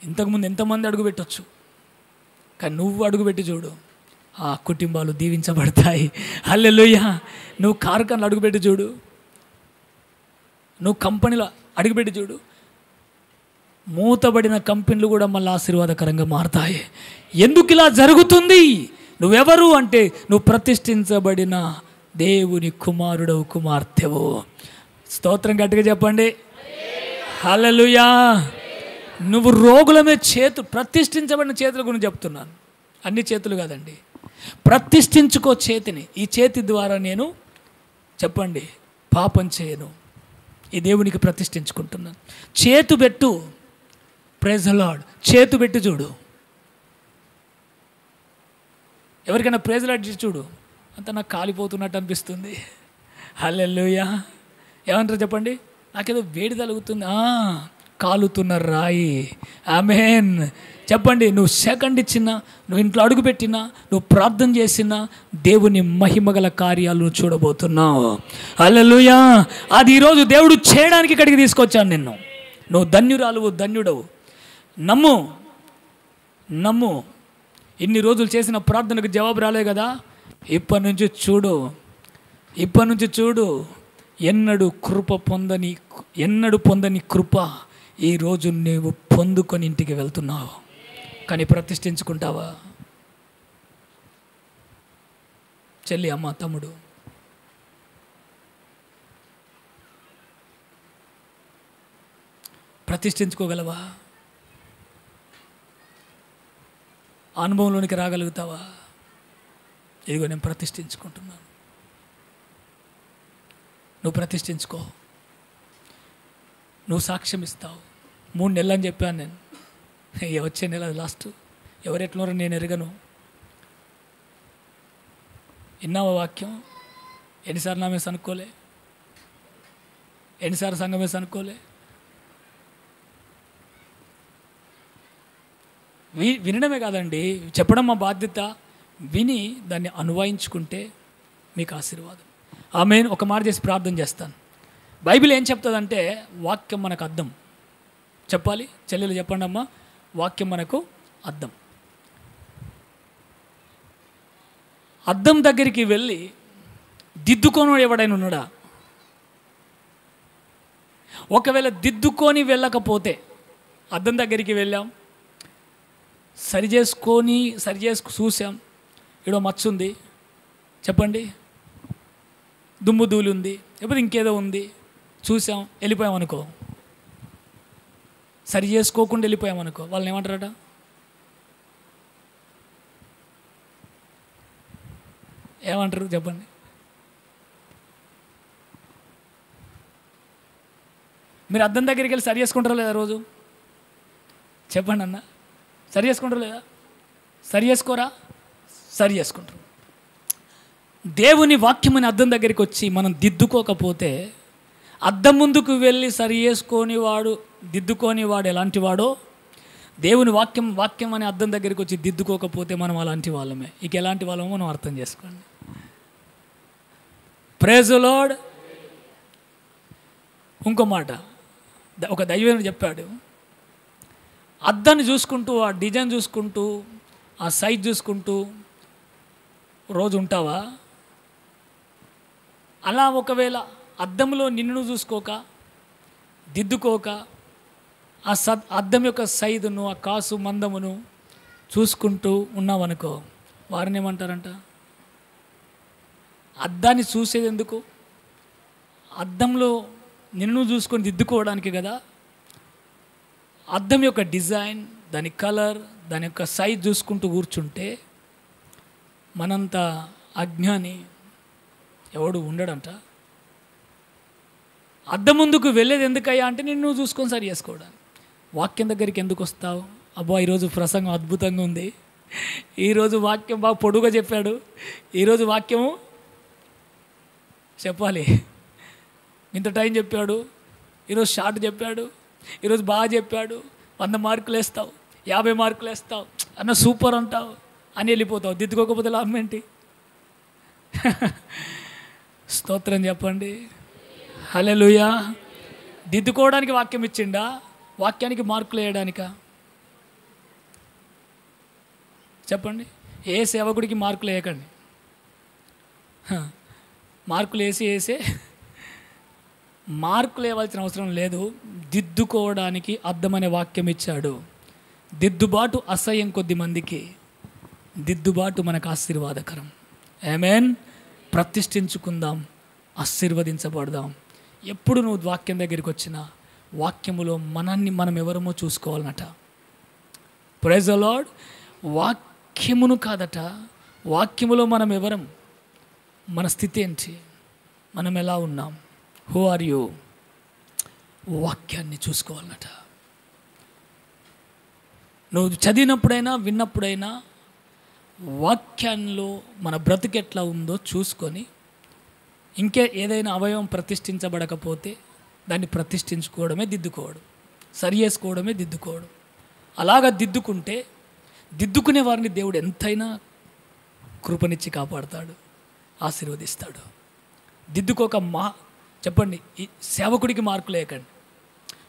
S1: ఇంతకుముందు ఎంతమంది అడుగు పెట్టచ్చు, కానీ నువ్వు అడుగుపెట్టి చూడు, ఆ కుటుంబాలు దీవించబడతాయి. హల్లెలూయా. నువ్వు కార్ఖానలో అడుగుపెట్టి చూడు, నువ్వు కంపెనీలో అడుగుపెట్టి చూడు, మూతబడిన కంపెనీలు కూడా మళ్ళీ ఆశీర్వాదకరంగా మారుతాయి. ఎందుకు ఇలా జరుగుతుంది? నువ్వెవరు అంటే నువ్వు ప్రతిష్ఠించబడిన దేవుని కుమారుడవు, కుమార్తెవు. స్తోత్రం గట్టిగా చెప్పండి. హల్లెలూయా. నువ్వు రోగుల మీద ప్రతిష్ఠించబడిన చేతుల గురించి చెప్తున్నాను, అన్ని చేతులు కాదండి. ప్రతిష్ఠించుకో చేతిని. ఈ చేతి ద్వారా నేను, చెప్పండి, పాపం చేయను, ఈ దేవునికి ప్రతిష్ఠించుకుంటున్నాను. చేతు పెట్టు. Praise the lord. చేతు పెట్టి చూడు. ఎవరికైనా ప్రైజ్ ది లార్డ్ చూడు, అంతా నాకు కాలిపోతున్నట్టు అనిపిస్తుంది. హల్లెలూయా. ఏమంటారు చెప్పండి? నాకేదో వేడి తలుగుతుంది. కాలుతున్న రాయి. ఆమేన్. చెప్పండి. నువ్వు సెకండ్ ఇచ్చినా, నువ్వు ఇంట్లో అడుగుపెట్టినా, నువ్వు ప్రార్థన చేసినా దేవుని మహిమగల కార్యాలు చూడబోతున్నావు. హల్లెలూయా. అది ఈరోజు దేవుడు చేయడానికి ఇక్కడికి తీసుకొచ్చాను నిన్ను. నువ్వు ధన్యురాలువు, ధన్యుడవు. నమ్ము. ఇన్ని రోజులు చేసిన ప్రార్థనకు జవాబు రాలే కదా? ఇప్పటి నుంచి చూడు. ఎన్నడూ పొందని కృప ఈరోజు నీవు పొందుకొని ఇంటికి వెళ్తున్నావు. కానీ ప్రతిష్ఠించుకుంటావా? చెల్లి, అమ్మ, తమ్ముడు, ప్రతిష్ఠించుకోగలవా? అనుభవంలోనికి రాగలుగుతావా? ఇదిగో నేను ప్రతిష్ఠించుకుంటున్నాను. నువ్వు ప్రతిష్ఠించుకో, నువ్వు సాక్ష్యం ఇస్తావు. 3 నెలలు అని చెప్పాను నేను. వచ్చే నెల లాస్ట్ ఎవరెట్లున్నారో నేను ఎరగను. విన్నావా వాక్యం? ఎన్నిసార్లు నా మీద అనుకోలే, ఎన్నిసార్లు సంఘం మీద అనుకోలే. వినడమే కాదండి, చెప్పడం మా బాధ్యత. విని దాన్ని అన్వయించుకుంటే మీకు ఆశీర్వాదం. ఆమేన్. ఒక మాట చేసి ప్రార్థన చేస్తాను. బైబిల్ ఏం చెప్తుందంటే వాక్యం మనకు అద్దం. చెప్పాలి చెల్లెలు, చెప్పండి అమ్మా. వాక్యం మనకు అద్దం. అద్దం దగ్గరికి వెళ్ళి దిద్దుకొని ఎవడైనా ఉన్నాడా? ఒకవేళ దిద్దుకొని వెళ్ళకపోతే, అద్దం దగ్గరికి వెళ్ళాం, సరి చేసుకు చూసాం, ఏడో మచ్చ ఉంది, చెప్పండి, దుమ్ము ధూళి ఉంది, లేకపోతే ఇంకేదో ఉంది, చూసాం, వెళ్ళిపోయామనుకో, సరి చేసుకోకుండా వెళ్ళిపోయామనుకో, వాళ్ళని ఏమంటారట? ఏమంటారు చెప్పండి? మీరు అద్దం దగ్గరికి వెళ్ళి సరి చేసుకుంటారా లేదా రోజు? చెప్పండి అన్న, సరి చేసుకుంటారా లేదా? సరి చేసుకోరా? సరి చేసుకుంటారు. దేవుని వాక్యమని అద్దం దగ్గరికి వచ్చి మనం దిద్దుకోకపోతే, అద్దం ముందుకు వెళ్ళి సరి చేసుకొని వాడు, దిద్దుకొని వాడు ఎలాంటి వాడో, దేవుని వాక్యం అనే అద్దం దగ్గరికి వచ్చి దిద్దుకోకపోతే మనం అలాంటి వాళ్ళమే. ఇక ఎలాంటి వాళ్ళమో మనం అర్థం చేసుకోండి. Praise the lord. ఇంకో మాట ఒక దైవజనుడు చెప్పాడు, అద్దాన్ని చూసుకుంటూ, ఆ డిజైన్ చూసుకుంటూ, ఆ సైజ్ చూసుకుంటూ రోజు ఉంటావా? అలా ఒకవేళ అద్దంలో నిన్ను చూసుకోక, దిద్దుకోక, ఆ అద్దం యొక్క సైజును, ఆ కాసు మందమును చూసుకుంటూ ఉన్నావనుకో, వారిని ఏమంటారంట? అద్దాన్ని చూసేది ఎందుకు? అద్దంలో నిన్ను చూసుకొని దిద్దుకోవడానికి కదా. అద్దం యొక్క డిజైన్, దాని కలర్, దాని యొక్క సైజ్ చూసుకుంటూ కూర్చుంటే మనంత అజ్ఞాని ఎవడు ఉండడంట. అద్దం ముందుకు వెళ్ళేది ఎందుకయ్యా అంటే నిన్ను చూసుకొని సరి చేసుకోవడానికి. వాక్యం దగ్గరికి ఎందుకు వస్తావు? అబ్బా ఈరోజు ప్రసంగం అద్భుతంగా ఉంది, ఈరోజు వాక్యం బాగా పొడుగా చెప్పాడు, ఈరోజు వాక్యము చెప్పాలి, ఇంత టైం చెప్పాడు, ఈరోజు షార్ట్ చెప్పాడు, ఈరోజు బాగా చెప్పాడు, 100 మార్కులు వేస్తావు, 50 మార్కులు వేస్తావు, అన్న సూపర్ అంటావు అని వెళ్ళిపోతావు. దిద్దుకోకపోతే లాభం ఏంటి? స్తోత్రం చెప్పండి. హల్లెలూయా. దిద్దుకోవడానికి వాక్యం ఇచ్చిండా? వాక్యానికి మార్కులు వేయడానికా? చెప్పండి. ఏ సేవకుడికి మార్కులు వేయకండి. మార్కులు వేసే మార్కులు వేయవలసిన అవసరం లేదు. దిద్దుకోవడానికి అర్థమనే వాక్యం ఇచ్చాడు. దిద్దుబాటు అసహ్యం కొద్ది మందికి, దిద్దుబాటు మనకు ఆశీర్వాదకరం. ఆమేన్. ప్రతిష్ఠించుకుందాం, ఆశీర్వదించబడదాం. ఎప్పుడు నువ్వు వాక్యం దగ్గరికి వచ్చినా వాక్యములో మనం ఎవరమో చూసుకోవాలన్నట. Praise the Lord. వాక్యమును కాదట, వాక్యములో మనం ఎవరం, మన స్థితి ఏంటి, మనం ఎలా ఉన్నాం, హూ ఆర్ యూ, వాక్యాన్ని చూసుకోవాలన్నట. నువ్వు చదివినప్పుడైనా విన్నప్పుడైనా వాక్యంలో మన బ్రతుకు ఎట్లా ఉందో చూసుకొని, ఇంకే ఏదైనా అవయవం ప్రతిష్ఠించబడకపోతే దాన్ని ప్రతిష్ఠించుకోవడమే దిద్దుకోవడం, సరి చేసుకోవడమే దిద్దుకోవడం. అలాగా దిద్దుకుంటే దిద్దుకునే వారిని దేవుడు ఎంతైనా కృపనిచ్చి కాపాడుతాడు, ఆశీర్వదిస్తాడు. దిద్దుకోక చెప్పండి, ఈ సేవకుడికి మార్కులు వేయకండి.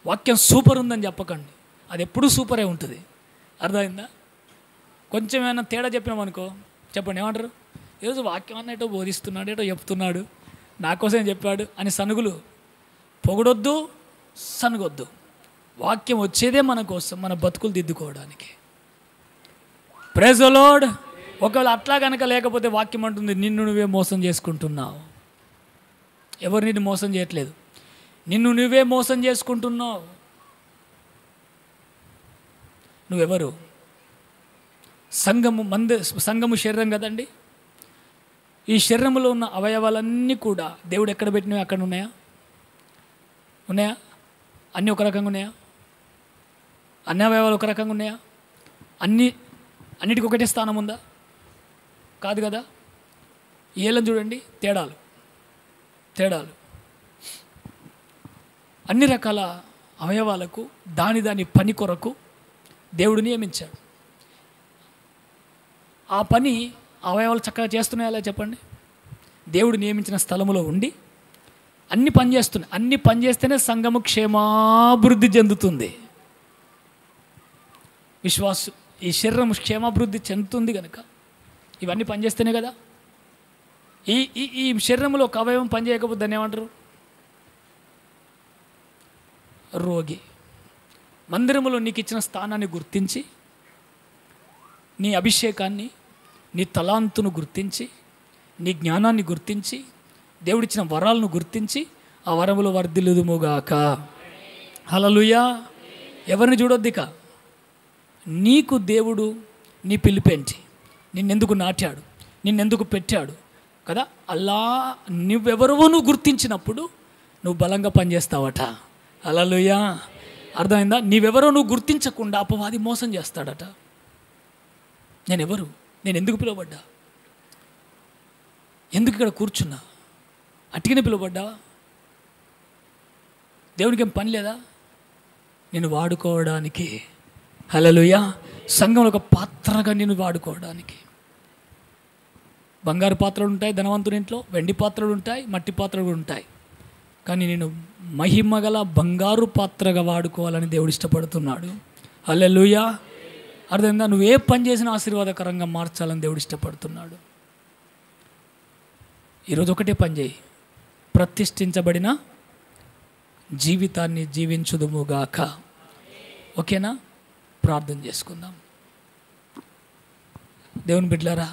S1: వాక్యం సూపర్ ఉందని చెప్పకండి, అది ఎప్పుడూ సూపరే ఉంటుంది. అర్థమైందా? కొంచెం ఏమైనా తేడా చెప్పినామనుకో, చెప్పండి ఏమంటారు? ఈరోజు వాక్యం అన్నట్టు బోధిస్తున్నాడు, ఏటో చెప్తున్నాడు, నా కోసం చెప్పాడు అని సనుగులు. పొగడొద్దు, సనుగొద్దు. వాక్యం వచ్చేదే మన కోసం, మన బతుకులు దిద్దుకోవడానికి. Praise the lord. ఒకవేళ అట్లా కనుక లేకపోతే వాక్యం అంటుంది నిన్ను నువ్వే మోసం చేసుకుంటున్నావు. ఎవరు నిన్ను మోసం చేయట్లేదు, నిన్ను నువ్వే మోసం చేసుకుంటున్నావు. నువ్వెవరు? సంఘము శరీరం కదండి. ఈ శరీరంలో ఉన్న అవయవాలన్నీ కూడా దేవుడు ఎక్కడ పెట్టినవి అక్కడ ఉన్నాయా? అన్నీ ఒక రకంగా ఉన్నాయా? అన్ని అవయవాలు ఒక రకంగా ఉన్నాయా? అన్నిటికీ ఒకటే స్థానం ఉందా? కాదు కదా. ఏళ్ళని చూడండి, తేడాలు. అన్ని రకాల అవయవాలకు దాని పని కొరకు దేవుడు నియమించాడు. ఆ పని అవయవాలు చక్కగా చేస్తున్నాయా చెప్పండి? దేవుడు నియమించిన స్థలములో ఉండి అన్ని పనిచేస్తున్నాయి. అన్ని పనిచేస్తేనే సంఘము క్షేమాభివృద్ధి చెందుతుంది. ఈ శరీరం క్షేమాభివృద్ధి చెందుతుంది కనుక ఇవన్నీ పనిచేస్తేనే కదా. ఈ శరీరంలో ఒక అవయవం పనిచేయకపోతే దాన్ని ఏమంటారు? రోగి. మందిరంలో నీకు ఇచ్చిన స్థానాన్ని గుర్తించి, నీ అభిషేకాన్ని, నీ తలాంతును గుర్తించి, నీ జ్ఞానాన్ని గుర్తించి, దేవుడిచ్చిన వరాలను గుర్తించి ఆ వరములు వర్ధిల్లుదుముగాక. హల్లెలూయా. ఎవరిని చూడొద్దిక. నీకు దేవుడు నీ పిలిపేంటి, నిన్నెందుకు నాటాడు, నిన్నెందుకు పెట్టాడు కదా. అలా నువ్వెవరో నువ్వు గుర్తించినప్పుడు నువ్వు బలంగా పనిచేస్తావట. హల్లెలూయా. అర్థమైందా? నీవెవరో నువ్వు గుర్తించకుండా అపవాది మోసం చేస్తాడట. నేనెవరు, నేను ఎందుకు పిలువబడ్డా, ఎందుకు ఇక్కడ కూర్చున్నా, అట్టిగానే పిలువబడ్డావా? దేవునికి ఏం పని లేదా? నేను వాడుకోవడానికి. హల్లెలూయా. సంఘంలో ఒక పాత్రగా నేను వాడుకోవడానికి. బంగారు పాత్రలు ఉంటాయి ధనవంతుని ఇంట్లో, వెండి పాత్రలు ఉంటాయి, మట్టి పాత్రలు ఉంటాయి. కానీ నేను మహిమగల బంగారు పాత్రగా వాడుకోవాలని దేవుడు ఇష్టపడుతున్నాడు. హల్లెలూయా. అర్థమైందా? నువ్వు ఏ పని చేసినా ఆశీర్వాదకరంగా మార్చాలని దేవుడు ఇష్టపడుతున్నాడు. ఈరోజు ఒకటే పని చేయి, ప్రతిష్ఠించబడిన జీవితాన్ని జీవించుదుముగాక. ఓకేనా? ప్రార్థన చేసుకుందాం. దేవుని బిడ్డలారా,